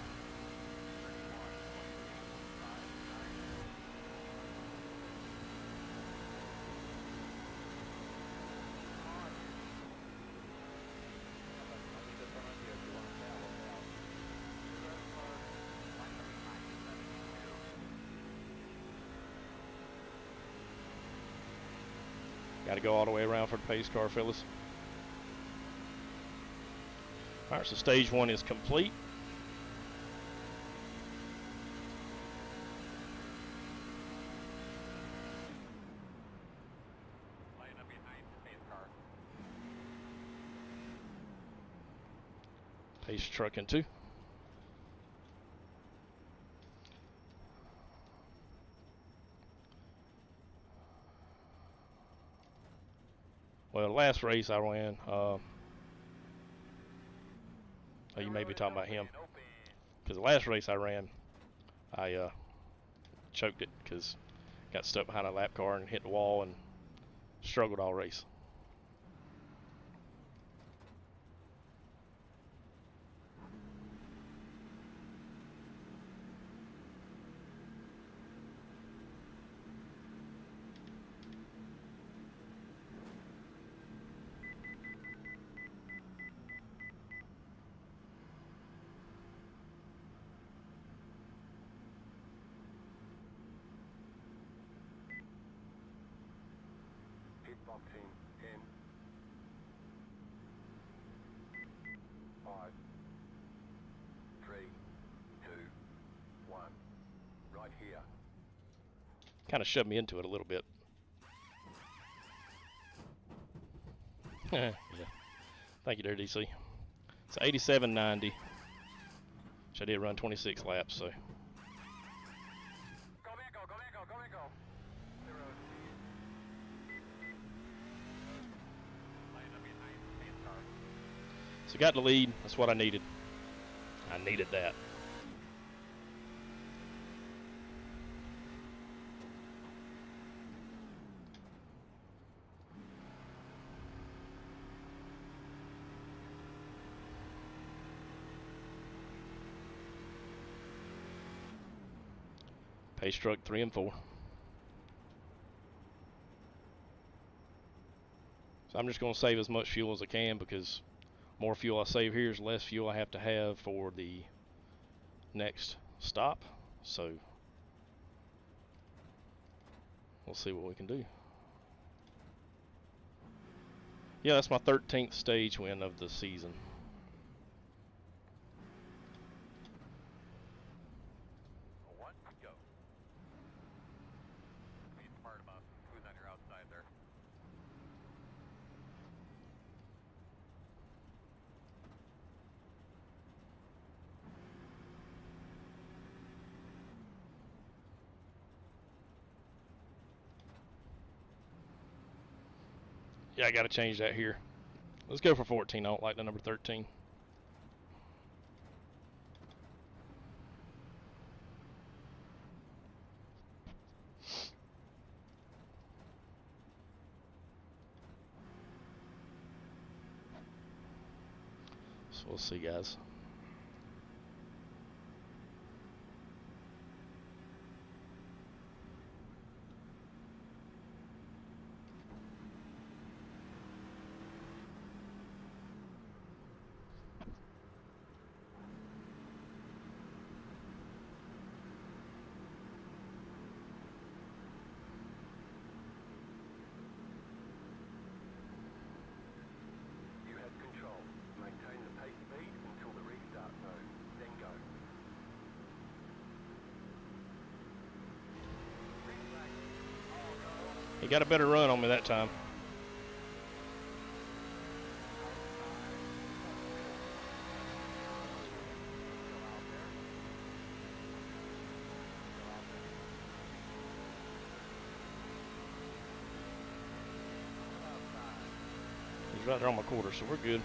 Got to go all the way around for the pace car, fellas. All right, so stage 1 is complete. Pace truck in 2. Well, the last race I ran, oh, you may be talking about him. Because the last race I ran, I choked it because got stuck behind a lap car and hit the wall and struggled all race. Boxing 10, 5, 3, 2, 1. Right here. Kind of shoved me into it a little bit. Yeah. Thank you there, DC. It's 87.90. Which I did run 26 laps, so. Go. So got the lead. That's what I needed. I needed that. Pace truck 3 and 4. So I'm just going to save as much fuel as I can, because more fuel I save here is less fuel I have to have for the next stop. So we'll see what we can do. Yeah, that's my 13th stage win of the season. Go. Be smart about who's on your outside there. Yeah, I got to change that here. Let's go for 14. I don't like the number 13. So we'll see, guys. You have control. Maintain the pace speed until the got a better run on me that time. He's right there on my quarter, so we're good.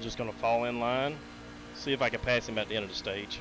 Just gonna fall in line, see if I can pass him at the end of the stage.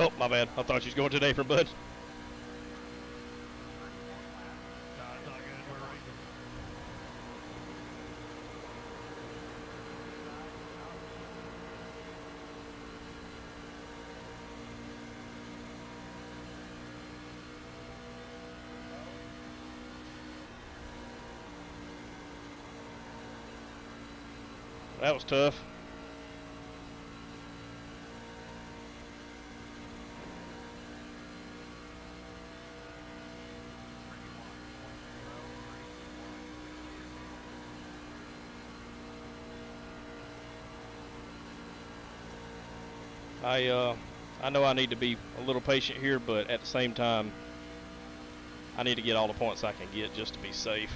Oh, my bad. I thought you was going to an apron, bud. No, it's all good. We're racing. That was tough. I know I need to be a little patient here, but at the same time, I need to get all the points I can get just to be safe.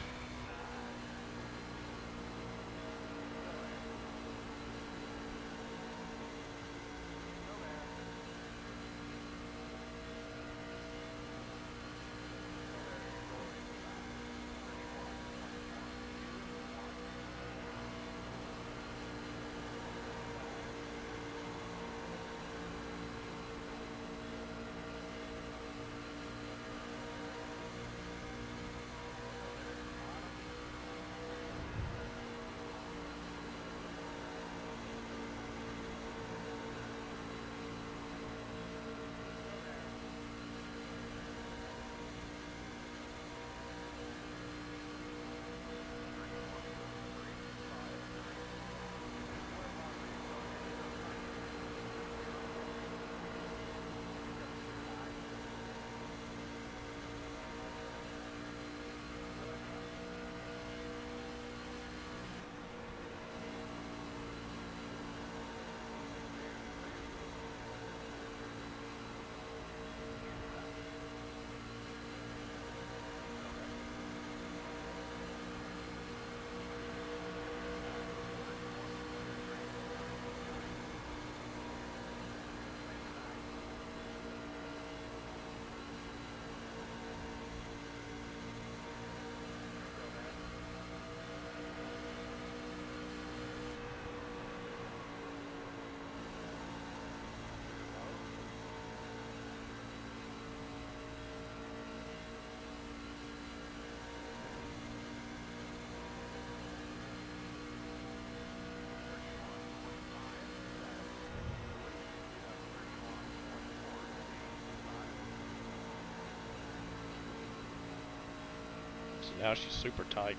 So now she's super tight.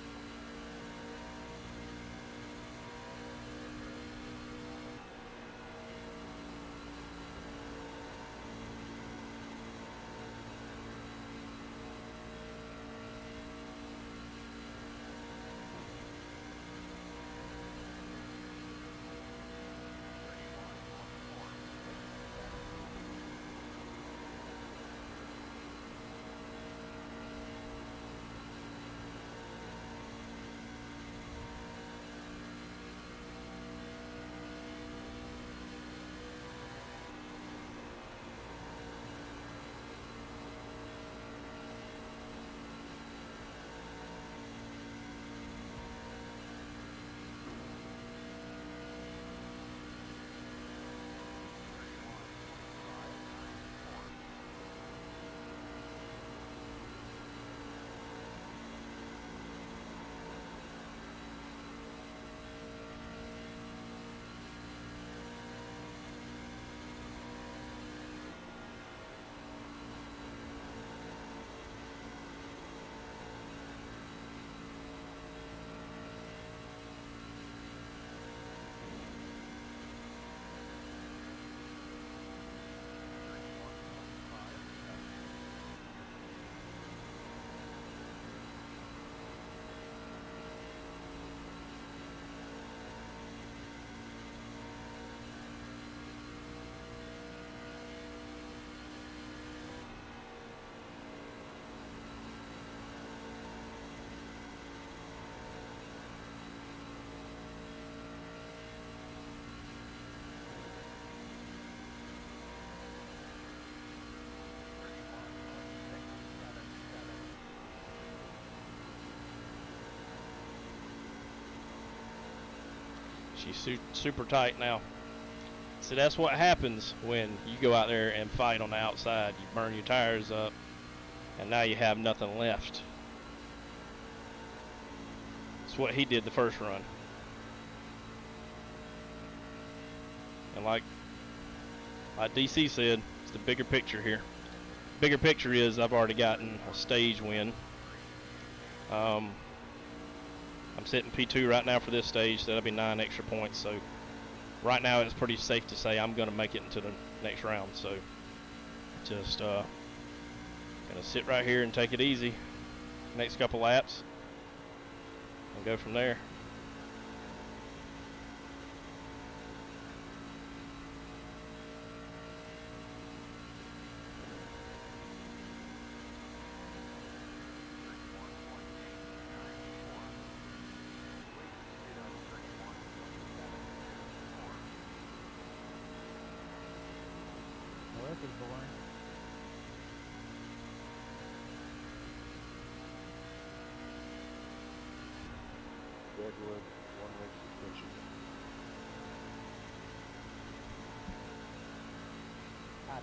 She's super tight now. So that's what happens when you go out there and fight on the outside. You burn your tires up, and now you have nothing left. That's what he did the first run. And like DC said, it's the bigger picture here. Bigger picture is I've already gotten a stage win. I'm sitting P2 right now for this stage. That'll be 9 extra points. So right now it's pretty safe to say I'm going to make it into the next round. So just gonna sit right here and take it easy next couple laps and go from there.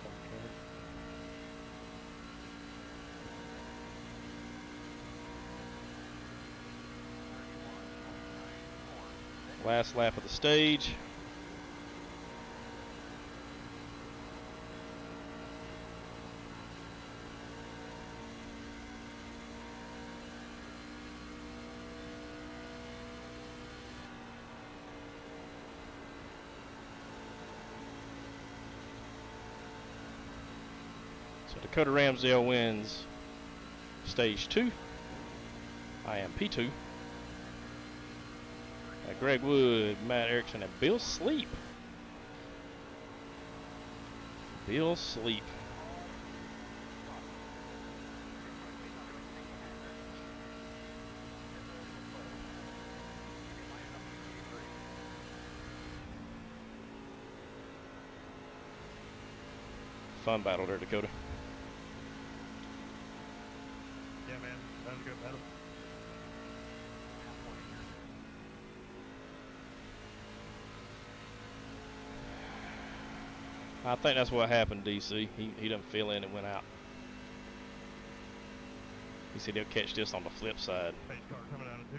on the camera. Last lap of the stage. So Dakota Ramsdale wins stage 2. I am P2. Greg Wood, Matt Erickson, and Bill Sleep. Bill Sleep. Fun battle there, Dakota. Yeah, man, that was a good battle. I think that's what happened, DC. He done fell in and went out. He said he'll catch this on the flip side. Pace car coming out of 2.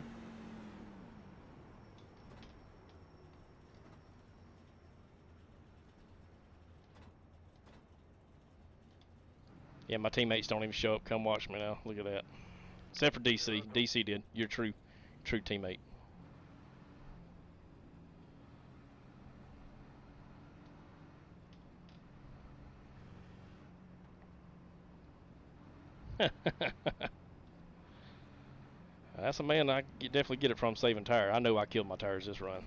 Yeah, my teammates don't even show up. Come watch me now. Look at that. Except for DC. DC did. You're a true teammate. That's a man I definitely get it from, saving tire. I know I killed my tires this run.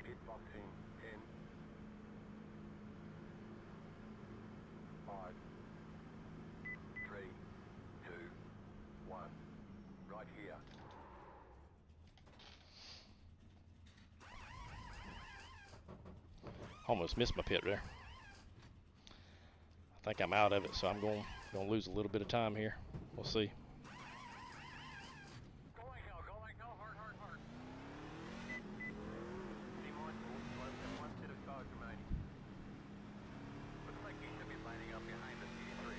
Pit box in 10, 5, 3, 2, 1. Right here. Almost missed my pit there. I think I'm out of it, so I'm going to lose a little bit of time here. We'll see. Go like hell, hard, hard, hard. Be mindful, one set of cars remaining. Looks like he should be lining up behind the T3.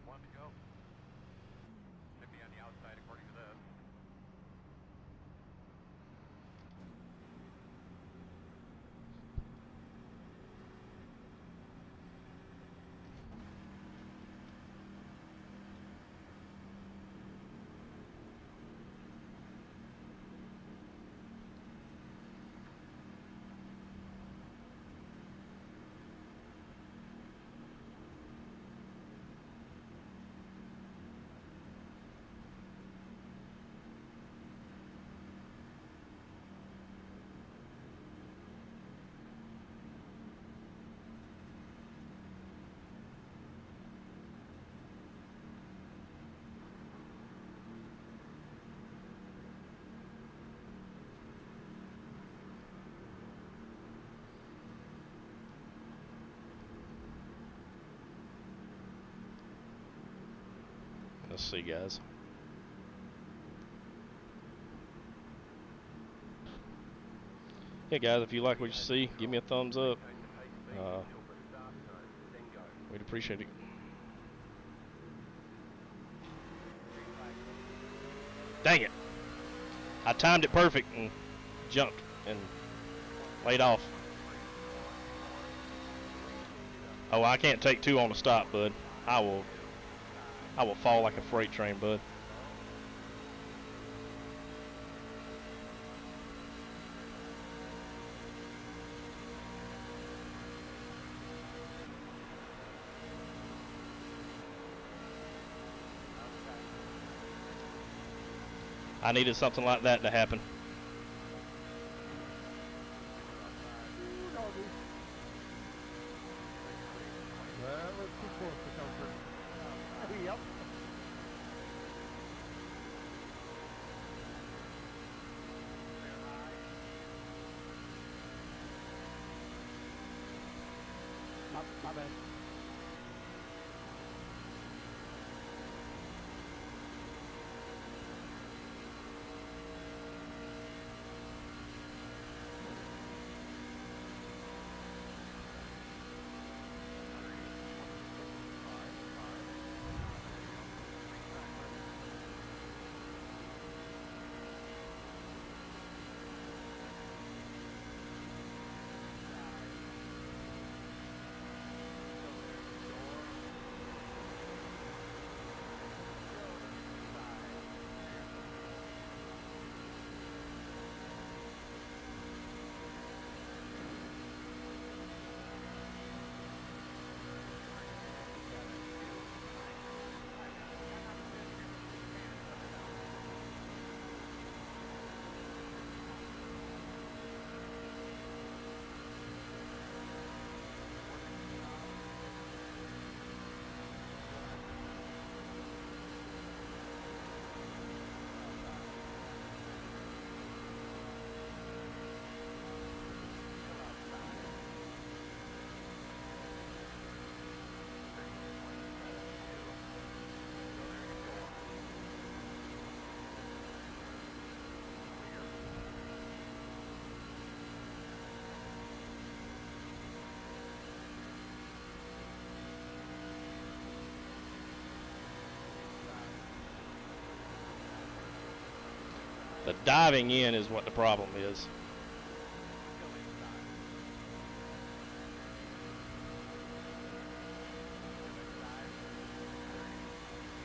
One to go. Should be on the outside according to this. Let's see, guys. Hey guys, if you like what you see, give me a thumbs up. We'd appreciate it. Dang it! I timed it perfect and jumped and laid off. Oh, I can't take 2 on the stop, bud. I will fall like a freight train, bud. I needed something like that to happen. Ooh, doggy. That was too close for comfort. Yep. My bad. The diving in is what the problem is.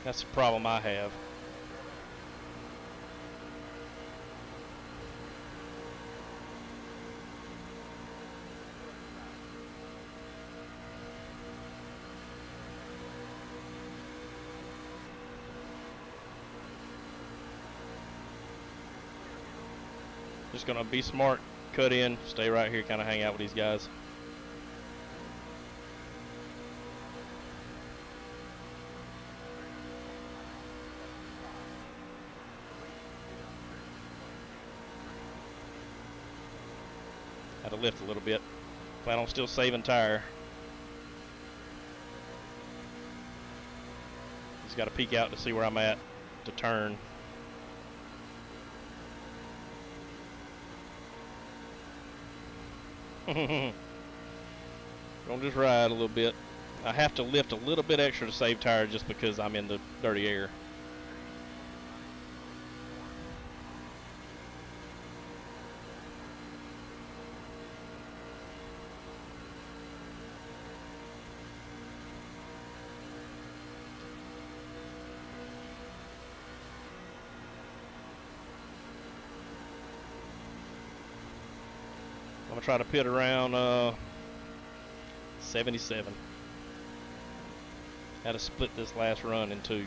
That's the problem I have. Just gonna be smart, cut in, stay right here, kind of hang out with these guys. Had to lift a little bit. Plan on still saving tire. Just got to peek out to see where I'm at to turn. Gonna just ride a little bit. I have to lift a little bit extra to save tire just because I'm in the dirty air. I'm gonna try to pit around 77. Had to split this last run in two.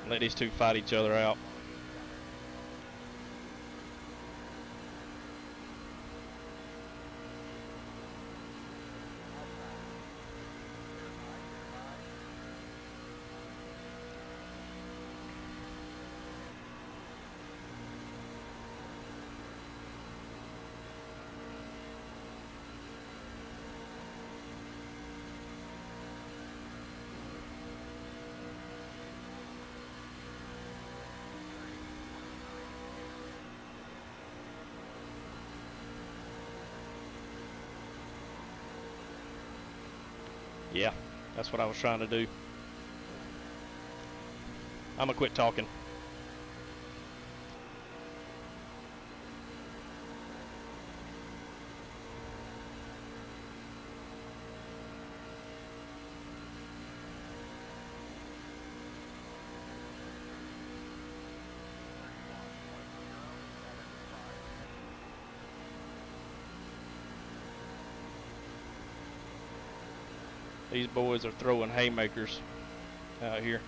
Let these two fight each other out. Yeah, that's what I was trying to do. I'm gonna quit talking. These boys are throwing haymakers out here.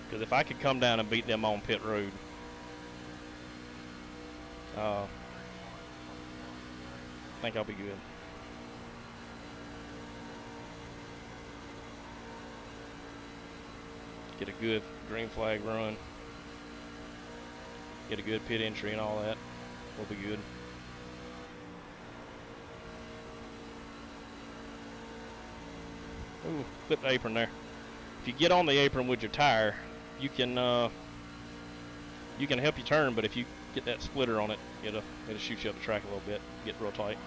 Because if I could come down and beat them on pit road, I think I'll be good. Get a good green flag run. Get a good pit entry and all that. We'll be good. Ooh, flip the apron there. If you get on the apron with your tire, you can help you turn, but if you get that splitter on it, it'll shoot you up the track a little bit, get real tight.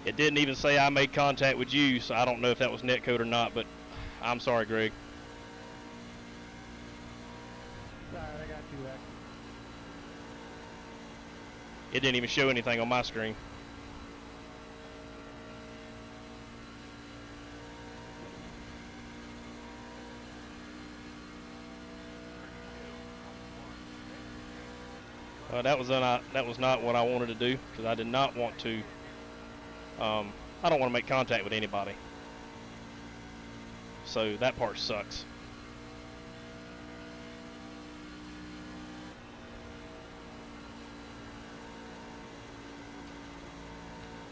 It didn't even say I made contact with you, so I don't know if that was netcode or not, but I'm sorry, Greg. Sorry, I got you back. It didn't even show anything on my screen. That was not what I wanted to do, because I did not want to. I don't want to make contact with anybody. So that part sucks.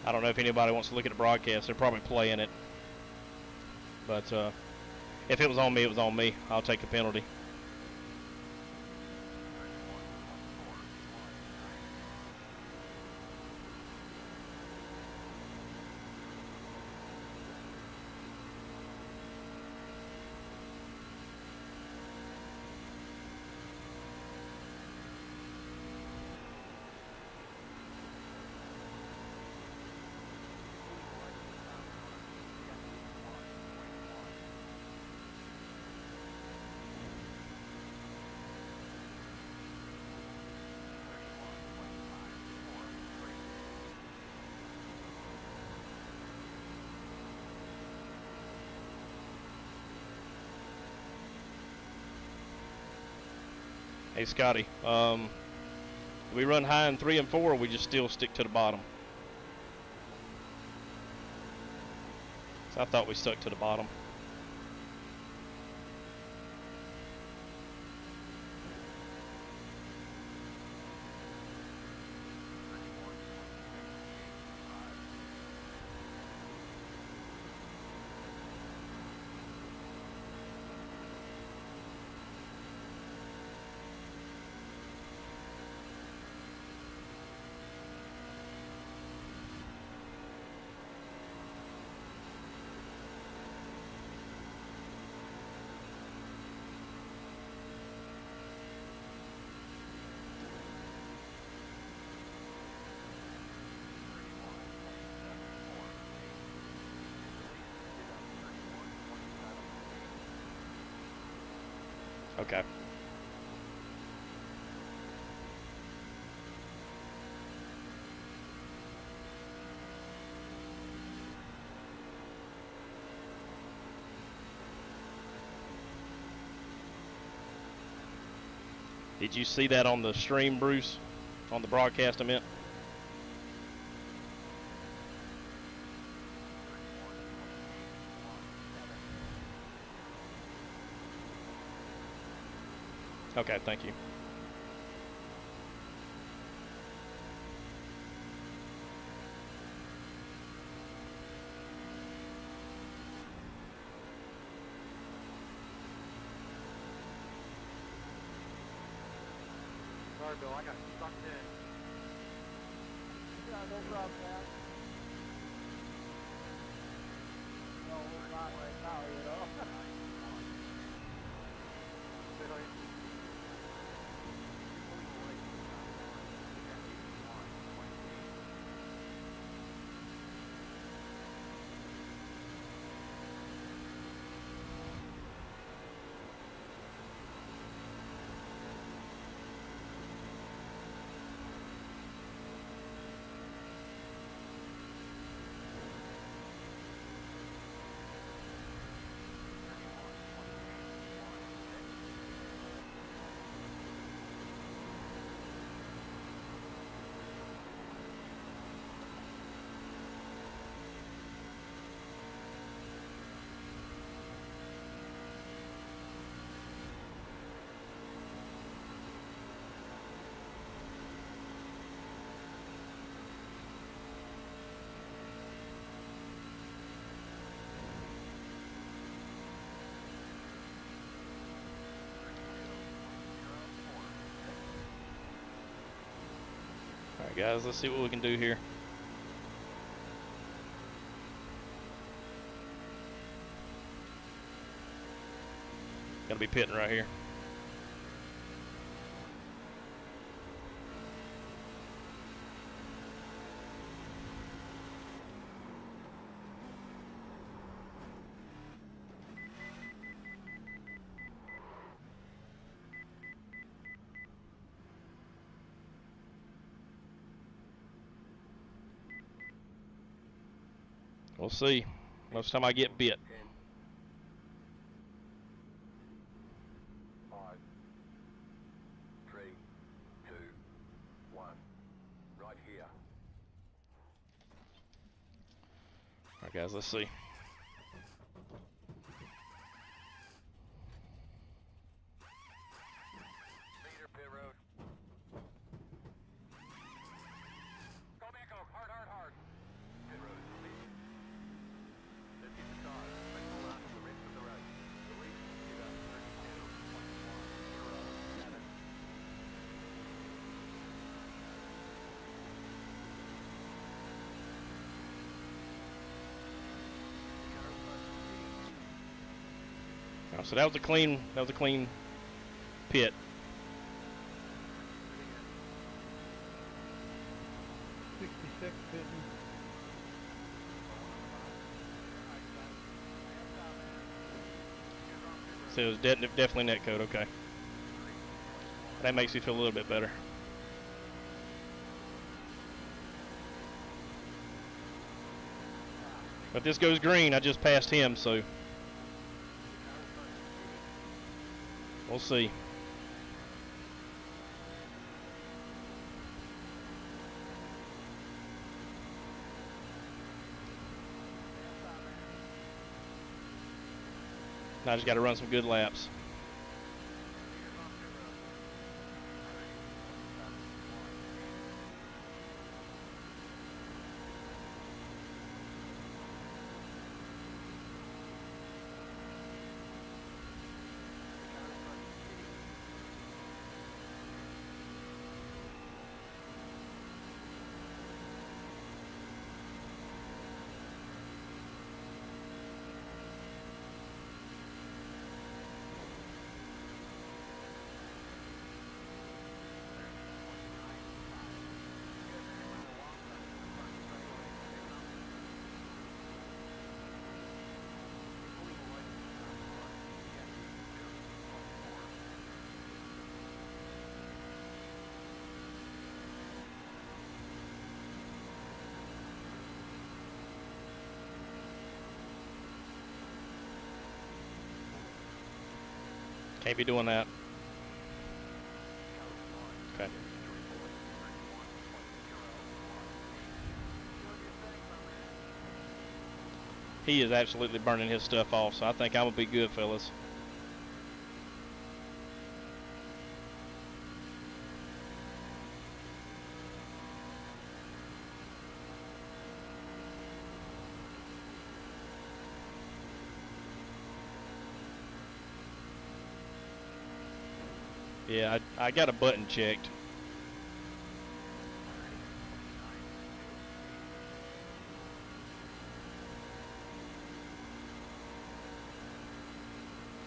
I don't know if anybody wants to look at the broadcast. They're probably playing it. But if it was on me, it was on me. I'll take a penalty. Hey Scotty, we run high in 3 and 4, or we just still stick to the bottom? So I thought we stuck to the bottom. Okay. Did you see that on the stream, Bruce? On the broadcast, I meant? Okay, thank you. Sorry Phil. I got sucked in. Yeah, no problem, man. No, not right now, you know. Really? Alright guys, let's see what we can do here. Gotta be pitting right here. We'll see. Most time I get bit. 10, 5, 3, 2, 1. Right here. Alright guys, let's see. Speeder, pit road. Go back out. Hard, hard, hard. Pit road is released. Let's get the car. Let's pull out the rest of the road. Release. Get up. 32, 21, 0, 7. Alright, so that was a clean pit. 66 pitting. So it was definitely net code, okay. That makes me feel a little bit better. But this goes green, I just passed him, so we'll see. Now I just got to run some good laps. Can't be doing that. Okay. He is absolutely burning his stuff off, so I think I'm gonna be good, fellas. Yeah, I got a button checked.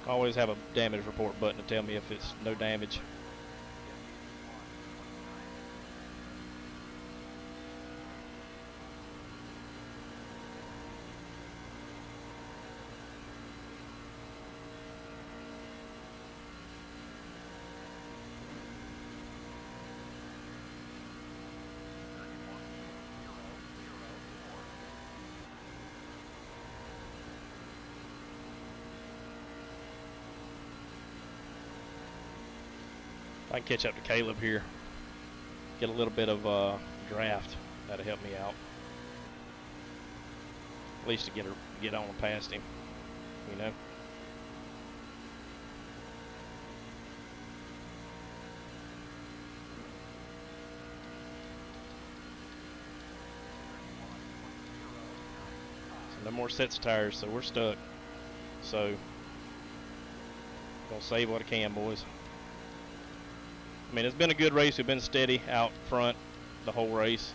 Always have a damage report button to tell me if it's no damage. I can catch up to Caleb here, get a little bit of draft. That'll help me out. At least to get on past him, you know. So no more sets of tires, so we're stuck. So gonna save what I can, boys. I mean, it's been a good race. We've been steady out front the whole race.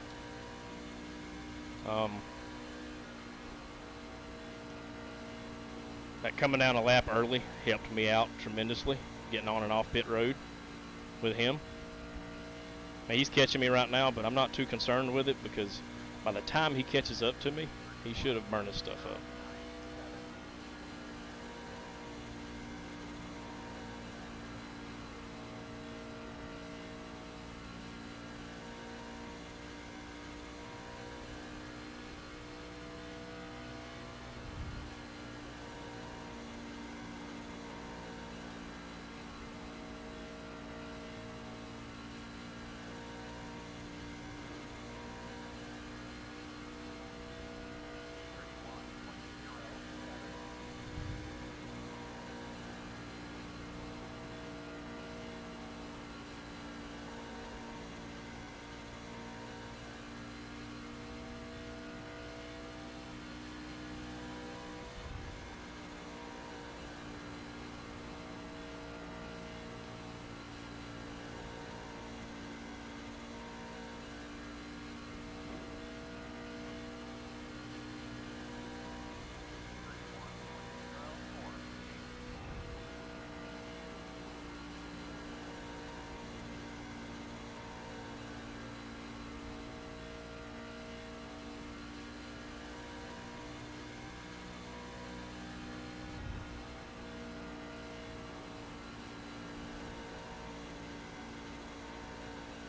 That coming down a lap early helped me out tremendously, getting on and off pit road with him. Now, he's catching me right now, but I'm not too concerned with it because by the time he catches up to me, he should have burned his stuff up.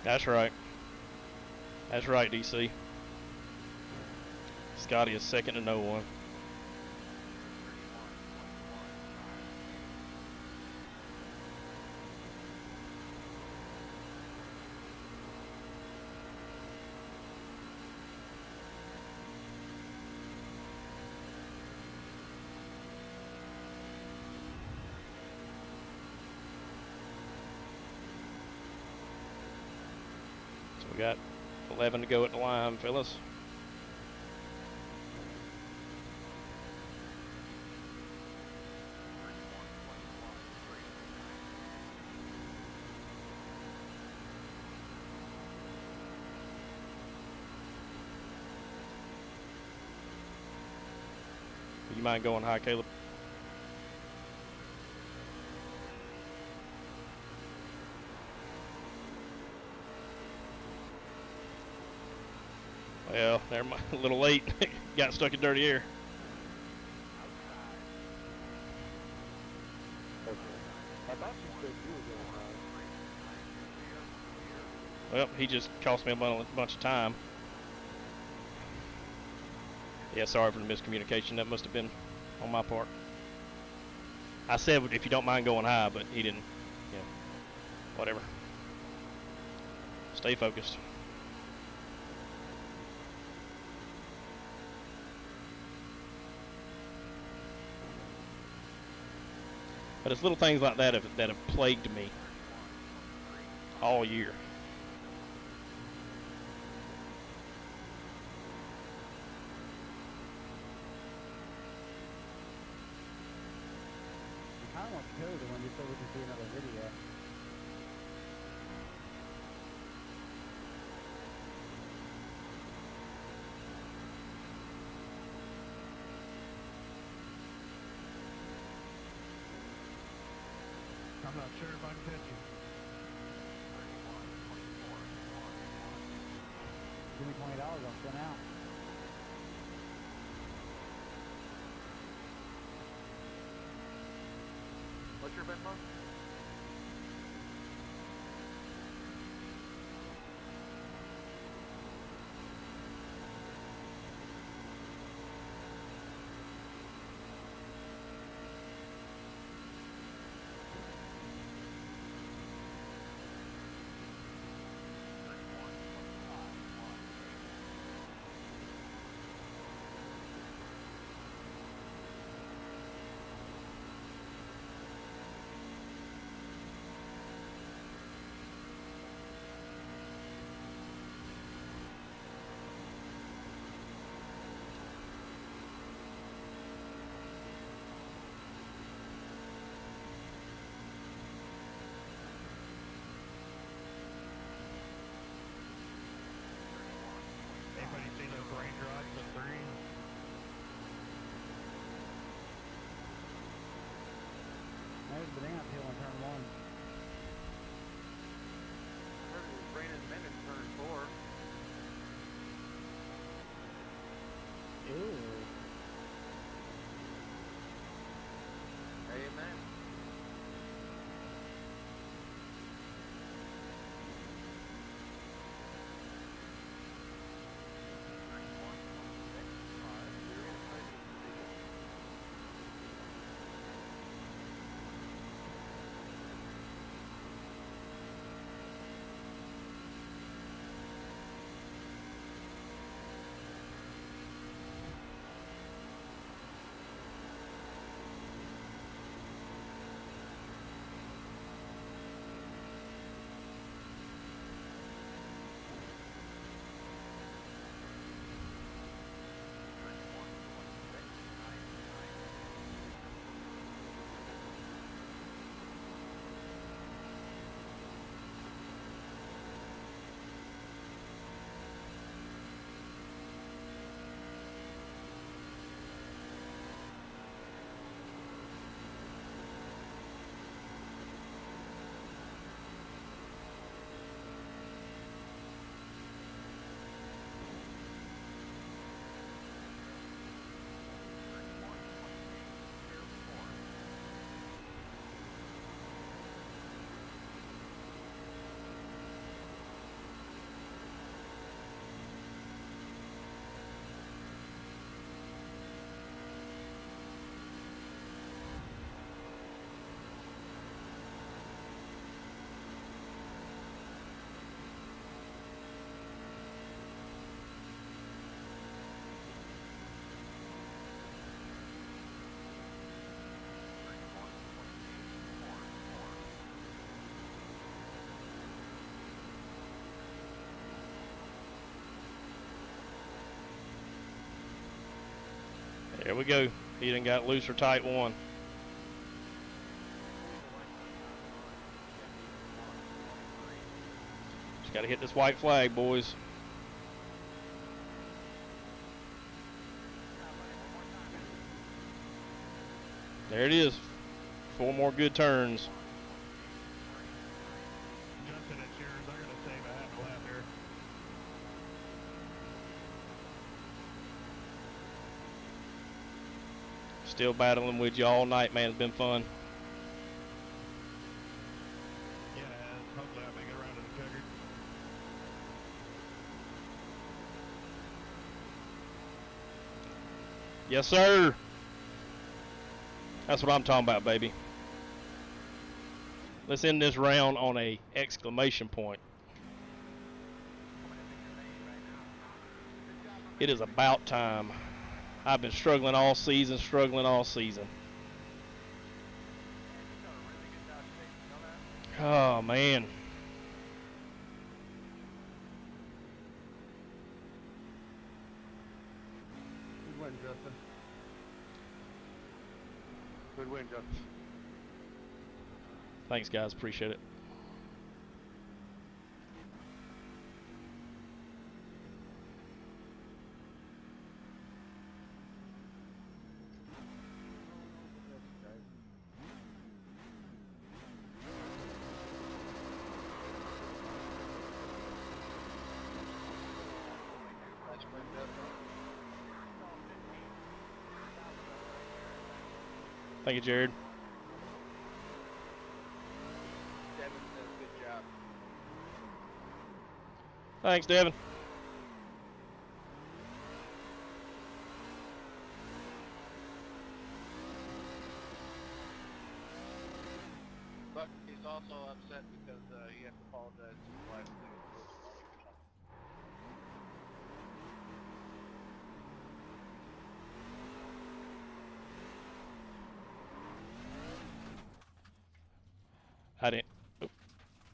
That's right. That's right, DC. Scotty is second to no one. We got 11 to go at the line, fellas. You mind going high, Caleb? Well, they're a little late. Got stuck in dirty air. I thought you said you were going high. Well, he just cost me a bunch of time. Yeah, sorry for the miscommunication. That must have been on my part. I said if you don't mind going high, but he didn't. You know, whatever. Stay focused. But it's little things like that that have plagued me all year. I kind of want to kill the one you said we could do another video. I'm not sure if I can catch you. 31, 24, 1, 1. Give me $20, I'll spin out. What's your Venmo? Anybody see those raindrops at 3? There's the banana peel on turn 1. Heard it was raining men in turn 4. Ew. Amen. There we go. He done got loose or tight one. Just got to hit this white flag, boys. There it is. 4 more good turns. Justin, it's yours. I'm going to save a half a lap here. Still battling with you all night, man. It's been fun. Yeah, it has. Hopefully I'll make it around to the cougar. Yes, sir. That's what I'm talking about, baby. Let's end this round on a exclamation point. It is about time. I've been struggling all season, Oh, man. Good win, Justin. Good win, Justin. Thanks, guys. Appreciate it. Thank you, Jared. Devin says good job. Thanks, Devin. But he's also upset because he has to apologize to his wife because he was losing money or something.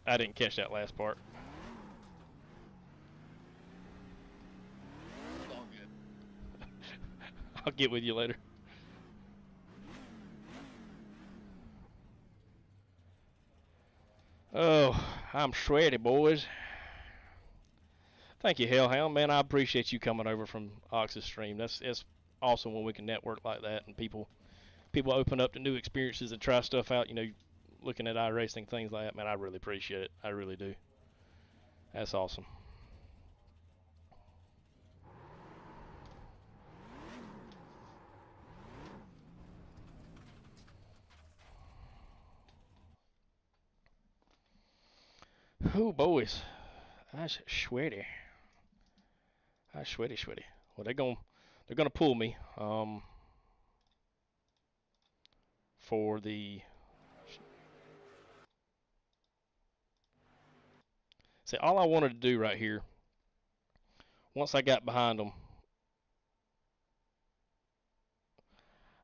I didn't catch that last part. It's all good. I'll get with you later. Oh, I'm sweaty, boys. Thank you, Hellhound. Man, I appreciate you coming over from Ox's stream. It's awesome when we can network like that and people open up to new experiences and try stuff out. You know, looking at iRacing, things like that. Man, I really appreciate it. I really do. That's awesome. Oh, boys. That's sweaty. That's sweaty. Well, they're gonna pull me for the. See, all I wanted to do right here, once I got behind them,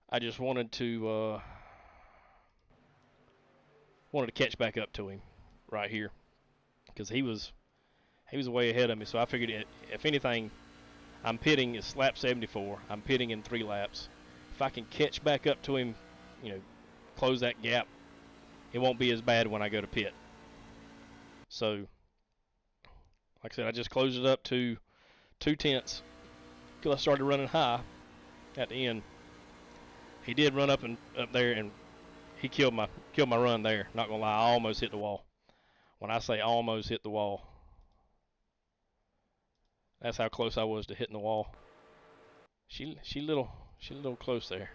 I just wanted to catch back up to him right here because he was way ahead of me. So I figured if anything, I'm pitting is lap 74. I'm pitting in 3 laps. If I can catch back up to him, you know, close that gap, it won't be as bad when I go to pit. So, like I said, I just closed it up to 2/10 because I started running high at the end. He did run up there, and he killed my run there. Not gonna lie, I almost hit the wall. When I say almost hit the wall, that's how close I was to hitting the wall. She a little close there.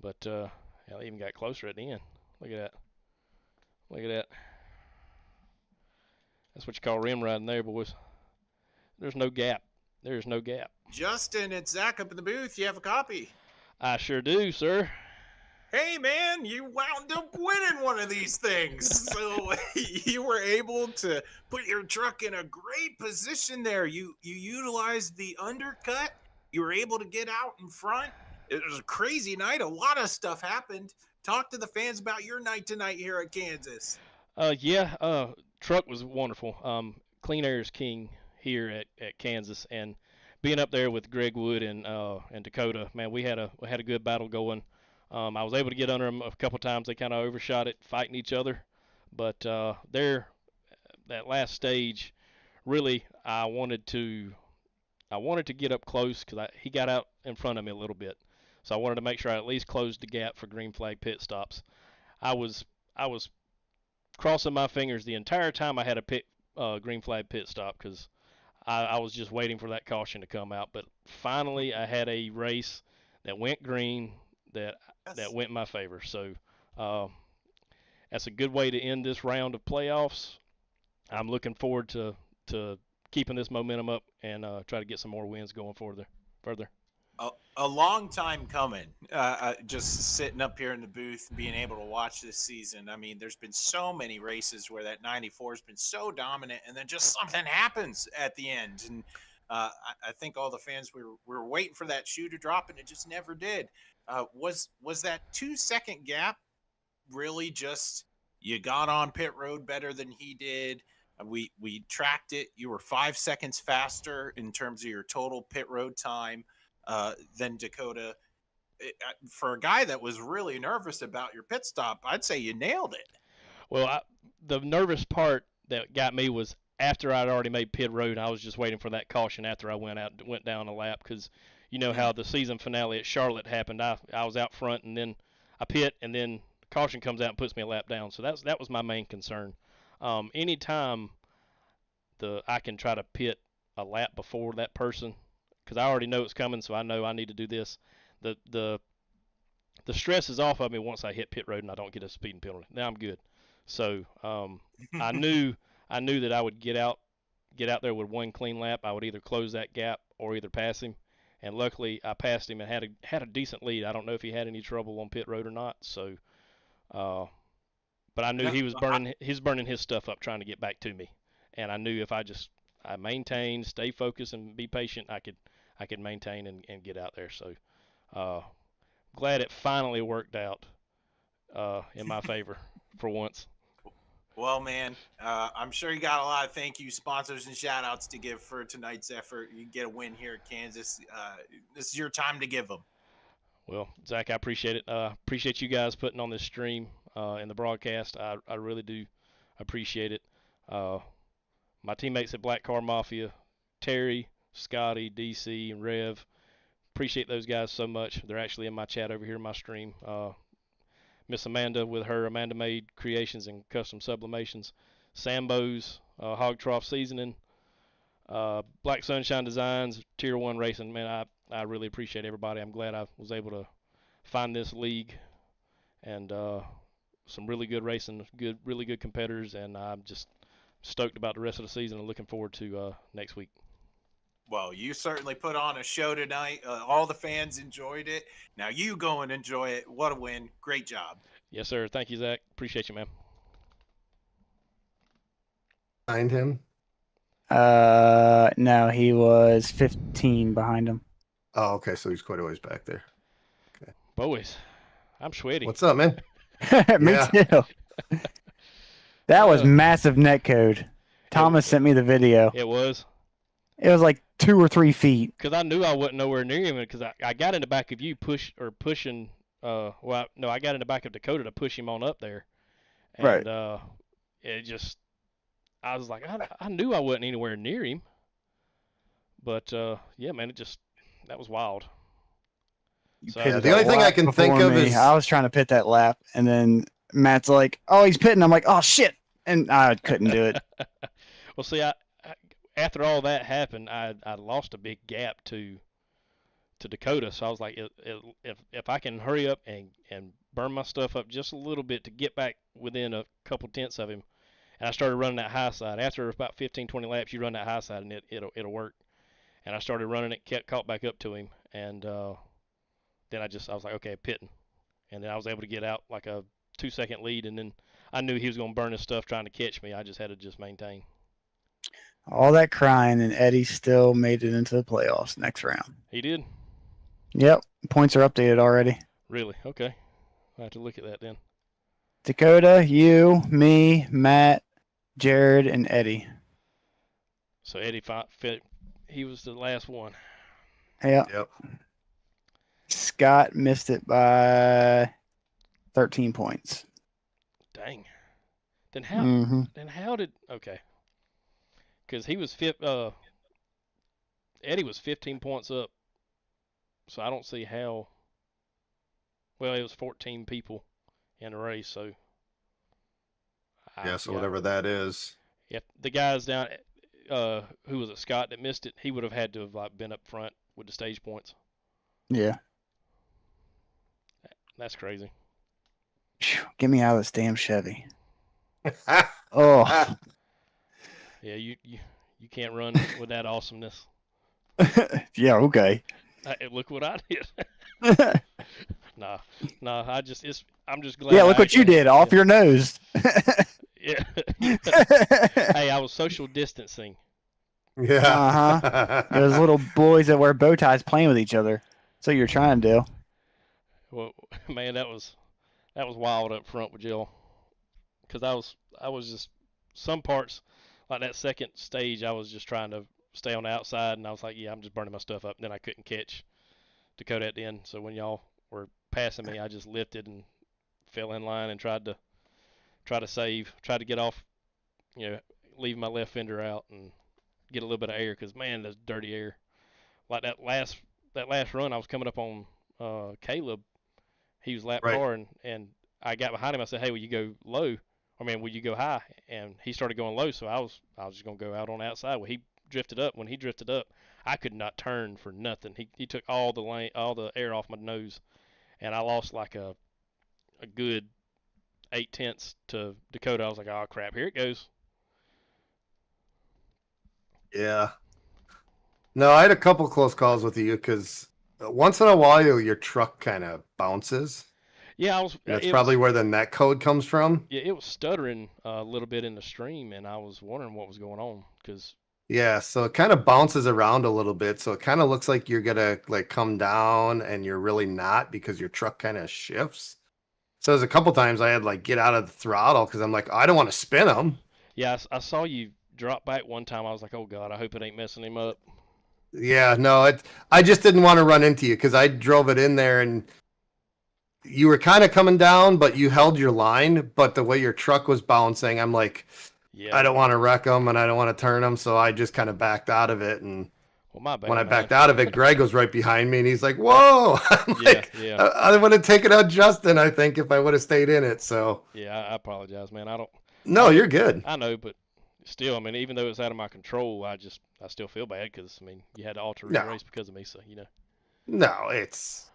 But yeah, I even got closer at the end. Look at that. Look at that. That's what you call rim riding there, boys. There's no gap. There's no gap. Justin, it's Zach up in the booth. You have a copy. I sure do, sir. Hey, man, you wound up winning one of these things. So you were able to put your truck in a great position there. You utilized the undercut. You were able to get out in front. It was a crazy night. A lot of stuff happened. Talk to the fans about your night tonight here at Kansas. Truck was wonderful. Clean air is king here at Kansas, and being up there with Greg Wood and Dakota, man, we had a good battle going. I was able to get under them a couple times. They kind of overshot it, fighting each other. But that last stage, really, I wanted to get up close because he got out in front of me a little bit. So I wanted to make sure I at least closed the gap for green flag pit stops. I was crossing my fingers the entire time I had a green flag pit stop because I was just waiting for that caution to come out. But finally, I had a race that went green that went in my favor. So that's a good way to end this round of playoffs. I'm looking forward to keeping this momentum up and try to get some more wins going further. A long time coming. Just sitting up here in the booth, being able to watch this season. I mean, there's been so many races where that 94 has been so dominant, and then just something happens at the end. And I think all the fans were waiting for that shoe to drop, and it just never did. Was that 2-second gap really just you got on pit road better than he did? We tracked it. You were 5 seconds faster in terms of your total pit road time than Dakota. For a guy that was really nervous about your pit stop, I'd say you nailed it. Well, the nervous part that got me was after I'd already made pit road. I was just waiting for that caution after I went down a lap because you know how the season finale at Charlotte happened. I was out front and then I pit and then caution comes out and puts me a lap down. So that was my main concern. Anytime I can try to pit a lap before that person because I already know it's coming, so I know I need to do this. The the stress is off of me once I hit pit road and I don't get a speeding penalty. Now I'm good. So I knew that I would get out there with one clean lap. I would either close that gap or either pass him. And luckily I passed him and had a decent lead. I don't know if he had any trouble on pit road or not. So, but I knew he was burning his stuff up trying to get back to me. And I knew if I maintained, stay focused, and be patient, I could maintain and get out there. So, glad it finally worked out in my favor for once. Well, man, I'm sure you got a lot of thank you, sponsors, and shout outs to give for tonight's effort. You get a win here at Kansas. This is your time to give them. Well, Zach, I appreciate it. Appreciate you guys putting on this stream and the broadcast. I really do appreciate it. My teammates at Black Car Mafia, Terry, Scotty, DC, and Rev, appreciate those guys so much. They're actually in my chat over here in my stream. Miss Amanda with her Amanda Made Creations and Custom Sublimations, Sambo's Hog Trough Seasoning, Black Sunshine Designs, Tier 1 Racing. Man, I really appreciate everybody. I'm glad I was able to find this league and some really good racing, really good competitors, and I'm just stoked about the rest of the season and looking forward to next week. Well, you certainly put on a show tonight. All the fans enjoyed it. Now you go and enjoy it. What a win. Great job. Yes, sir. Thank you, Zach. Appreciate you, man. Behind him. No, he was 15 behind him. Oh, okay. So he's quite a ways back there. Boys, I'm sweaty. What's up, man? Me Yeah. too. That was massive netcode. Thomas sent me the video. It was. It was like 2 or 3 feet. Because I knew I wasn't nowhere near him because I got in the back of you pushing. I got in the back of Dakota to push him on up there. And, Right. It just, I was like, I knew I wasn't anywhere near him. But, yeah, man, that was wild. So, Pitted the only a thing I lap can think before of me. is I was trying to pit that lap, and then Matt's like, "Oh, he's pitting." I'm like, "Oh shit!" And I couldn't do it. well, see, after all that happened, I lost a big gap to Dakota. So I was like, if I can hurry up and burn my stuff up just a little bit to get back within a couple tenths of him, and I started running that high side. After about 15, 20 laps, you run that high side and it'll work. And I started running it, caught back up to him, and then I was like, okay, pitting, and then I was able to get out like a 2-second lead, and then I knew he was going to burn his stuff trying to catch me. I just had to just maintain. All that crying, and Eddie still made it into the playoffs next round. He did? Yep. Points are updated already. Really? Okay. I have to look at that then. Dakota, you, me, Matt, Jared, and Eddie. So Eddie he was the last one. Yeah. Yep. Scott missed it by 13 points. Dang. Then how? Mm-hmm. Then how did? Okay. Because he was Eddie was 15 points up. So I don't see how. Well, it was 14 people in the race, so. So whatever that is. If the guys down, who was it, Scott, that missed it, he would have had to have been up front with the stage points. Yeah. That's crazy. Get me out of this damn Chevy. Oh. Yeah, you can't run with that awesomeness. Yeah, okay. Look what I did. Nah, I'm just glad. Yeah, look what you did off your nose. Yeah. Hey, I was social distancing. Yeah. Those little boys that wear bow ties playing with each other. That's what you're trying to do. Well, man, that was wild up front with Jill. Because I was just some parts like that second stage. I was just trying to stay on the outside, and I was like, yeah, I'm just burning my stuff up. And then I couldn't catch Dakota at the end. So when y'all were passing me, I just lifted and fell in line and tried to get off, leave my left fender out and get a little bit of air, because man, that's dirty air. Like that last run, I was coming up on Caleb. He was lap car, and I got behind him. I said, hey, will you go low? Will you go high? And he started going low, so I was just gonna go out on the outside. Well, he drifted up. When he drifted up, I could not turn for nothing. He took all the air off my nose, and I lost like a good 8/10 to Dakota. I was like, oh crap, here it goes. Yeah. No, I had a couple close calls with you because once in a while your truck kind of bounces. Yeah, I was. And that's It probably was. where the net code comes from. Yeah, it was stuttering a little bit in the stream, and I was wondering what was going on because. Yeah, so it kind of bounces around a little bit. So it kind of looks like you're gonna like come down and you're really not because your truck kind of shifts. So there's a couple times I had like get out of the throttle because I'm like, I don't want to spin them. Yeah, I saw you drop back one time. I was like, oh god, I hope it ain't messing him up. Yeah, no, I just didn't want to run into you because I drove it in there and you were kind of coming down, but you held your line. But the way your truck was bouncing, I'm like, Yeah. I don't want to wreck them and I don't want to turn them. So I just kind of backed out of it. And Well, my bad, when I man. backed out of it, Greg was right behind me and he's like, whoa. I'm Yeah, like, yeah, I would have taken out Justin, I think, if I would have stayed in it. So, yeah. I apologize, man. I don't. no, you're good. I know, but still, I mean, even though it's out of my control, I still feel bad because I mean, you had to alter your No, race because of me, so you know. no, it's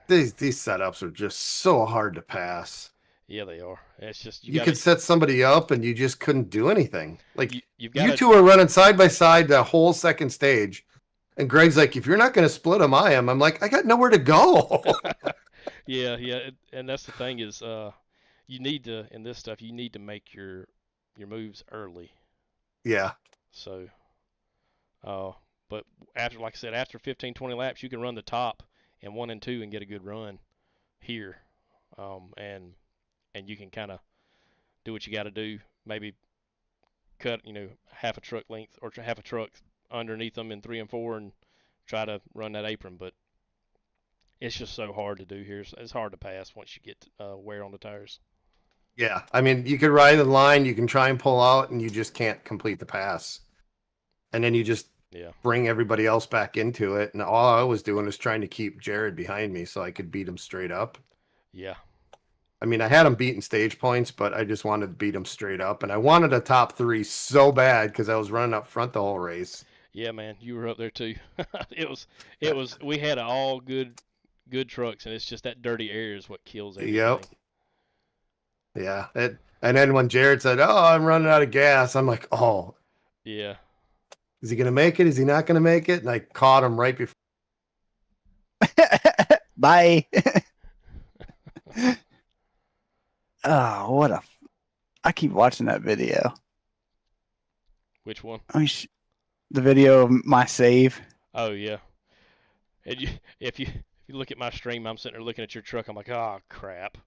these setups are just so hard to pass. Yeah, they are. It's just You could set somebody up and you just couldn't do anything. Like you've got you two are running side by side the whole second stage. And Greg's like, if you're not going to split them, I am. I'm like, I got nowhere to go. Yeah, yeah, and that's the thing is, you need to in this stuff you need to make your moves early. Yeah. So, uh, but after, like I said, after 15, 20 laps, you can run the top in 1 and 2 and get a good run here, and you can kind of do what you got to do. Maybe cut, half a truck length or half a truck underneath them in 3 and 4 and try to run that apron. But it's just so hard to do here. It's hard to pass once you get wear on the tires. Yeah. I mean, you could ride the line, you can try and pull out, and you just can't complete the pass. And then you just bring everybody else back into it. And all I was doing was trying to keep Jared behind me so I could beat him straight up. Yeah. I mean, I had him beating stage points, but I just wanted to beat him straight up. And I wanted a top 3 so bad because I was running up front the whole race. Yeah, man, you were up there too. it was. We had all good trucks, and it's just that dirty air is what kills everything. Yep. Yeah. And then when Jared said, "Oh, I'm running out of gas," I'm like, "Oh, yeah. Is he gonna make it? Is he not gonna make it?" And I caught him right before. Bye. Oh, what a! I keep watching that video. Which one? I mean, the video of my save. Oh yeah. And if you look at my stream, I'm sitting there looking at your truck. I'm like, oh crap.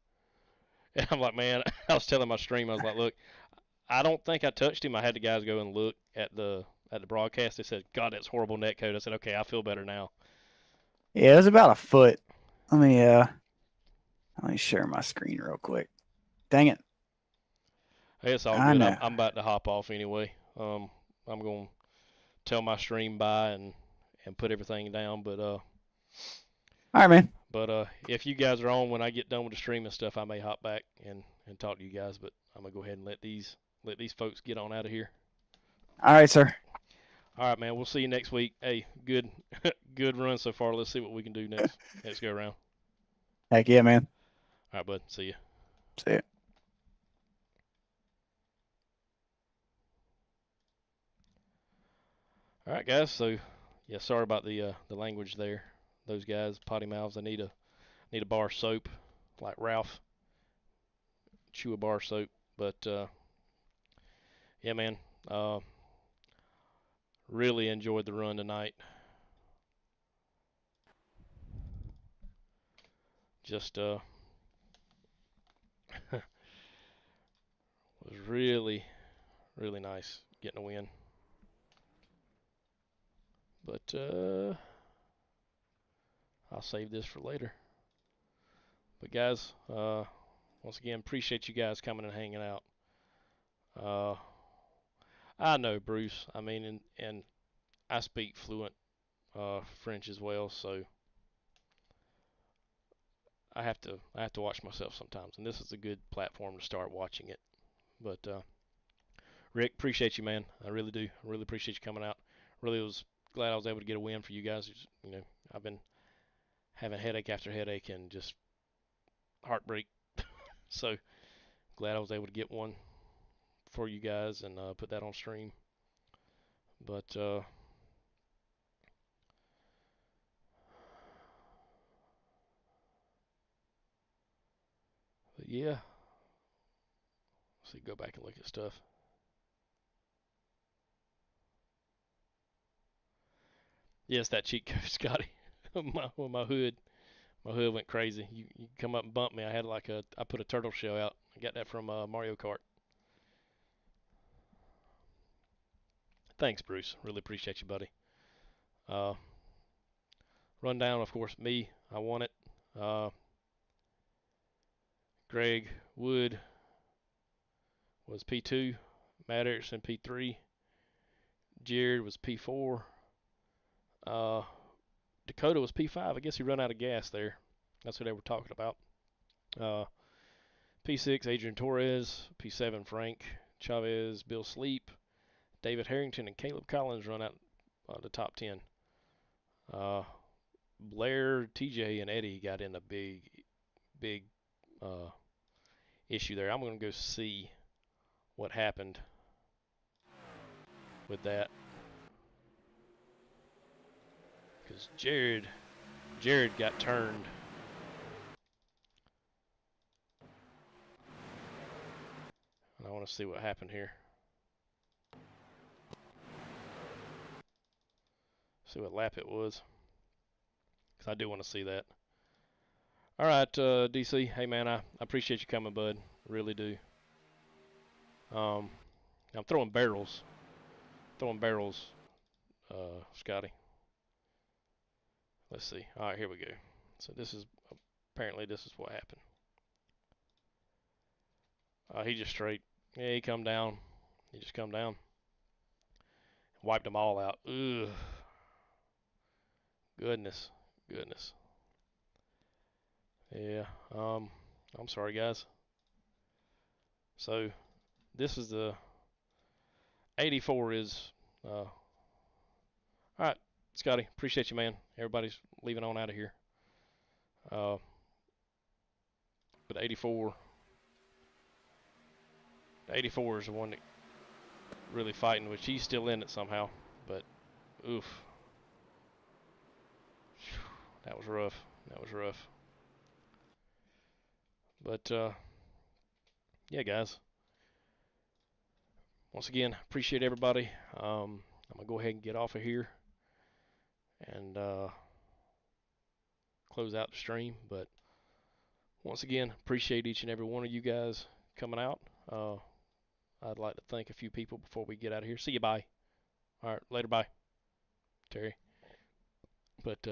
And I'm like, man, I was telling my stream, I was like, look, I don't think I touched him. I had the guys go and look at the broadcast. They said, God, that's horrible net code. I said, okay, I feel better now. Yeah, it was about a foot. Let me share my screen real quick. Dang it. Hey, it's all good. I'm about to hop off anyway. I'm going to tell my stream bye and put everything down. But all right, man. But if you guys are on when I get done with the stream and stuff, I may hop back and talk to you guys. But I'm gonna go ahead and let these folks get on out of here. All right, sir. All right, man. We'll see you next week. Hey, good run so far. Let's see what we can do next go around. Heck yeah, man. All right, bud. See you. See ya. All right, guys. So, yeah, sorry about the language there. Those guys, potty mouths. I need a bar soap, like Ralph. Chew a bar soap. But yeah, man. Really enjoyed the run tonight. Just was really nice getting a win. But I'll save this for later. But guys, once again, appreciate you guys coming and hanging out. I know Bruce. I mean, and I speak fluent French as well, so I have to watch myself sometimes, and this is a good platform to start watching it. But Rick, appreciate you, man. I really do. I really appreciate you coming out. Really was glad I was able to get a win for you guys. You know, I've been having headache after headache and just heartbreak. So glad I was able to get one for you guys and put that on stream. But yeah, let's see, go back and look at stuff. Yes, that cheat code, Scotty. my hood went crazy. You come up and bump me. I put a turtle shell out. I got that from Mario Kart. Thanks, Bruce. Really appreciate you, buddy. Rundown, of course, me. I won it. Greg Wood was P2. Matt Erickson P3. Jared was P4. Dakota was P5. I guess he ran out of gas there. That's what they were talking about. P6, Adrian Torres. P7, Frank Chavez, Bill Sleep, David Harrington, and Caleb Collins run out the top 10. Blair, TJ, and Eddie got in a big issue there. I'm going to go see what happened with that. Because Jared got turned. And I want to see what happened here. See what lap it was. Because I do want to see that. All right, DC. Hey, man, I appreciate you coming, bud. Really do. I'm throwing barrels. Scotty. Let's see. All right, here we go. So this is what happened. He just straight. Yeah, he come down. He just come down. Wiped them all out. Ugh. Goodness. Yeah. I'm sorry, guys. So this is the 84 is. All right, Scotty. Appreciate you, man. Everybody's leaving on out of here. But 84. The 84 is the one that really fighting, which he's still in it somehow. But oof. That was rough. But yeah, guys. Once again, appreciate everybody. I'm gonna go ahead and get off of here and close out the stream. But once again, appreciate each and every one of you guys coming out. I'd like to thank a few people before we get out of here. See you, bye. All right, later, bye, Terry. But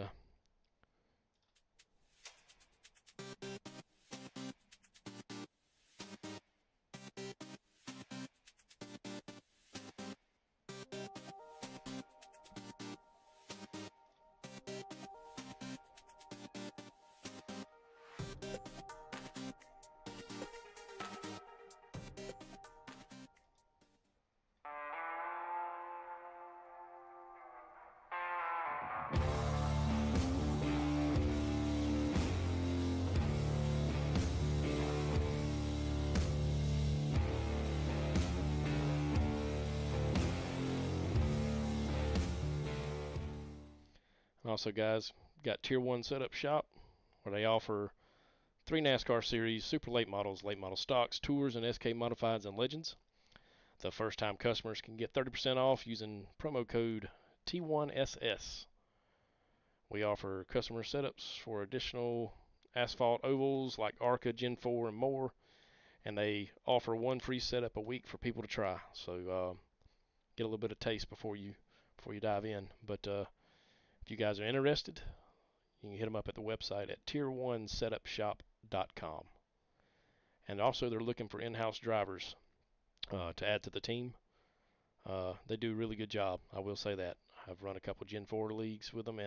also, guys, got Tier 1 Setup Shop, where they offer 3 NASCAR Series, Super Late Models, Late Model Stocks, Tours, and SK Modifieds and Legends. The first-time customers can get 30% off using promo code T1SS. We offer customer setups for additional asphalt ovals like ARCA, Gen 4, and more. And they offer 1 free setup a week for people to try. So get a little bit of taste before you dive in. But if you guys are interested, you can hit them up at the website at tier1setupshop.com. And also, they're looking for in-house drivers to add to the team. They do a really good job, I will say that. I've run a couple Gen 4 leagues with them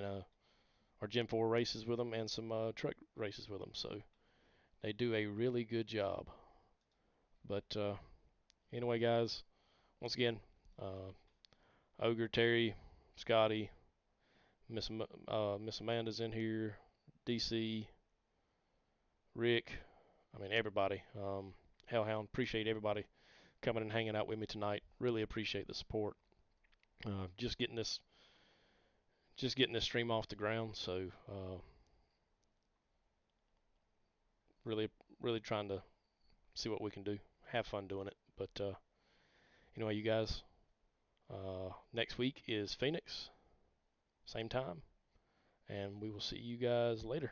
or Gen 4 races with them and some truck races with them. So they do a really good job. But anyway, guys, once again, Ogre, Terry, Scotty, Miss Amanda's in here, DC, Rick, I mean everybody. Hellhound, appreciate everybody coming and hanging out with me tonight. Really appreciate the support. Just getting this stream off the ground. So really trying to see what we can do. Have fun doing it. But anyway, you guys, next week is Phoenix, same time, and we will see you guys later.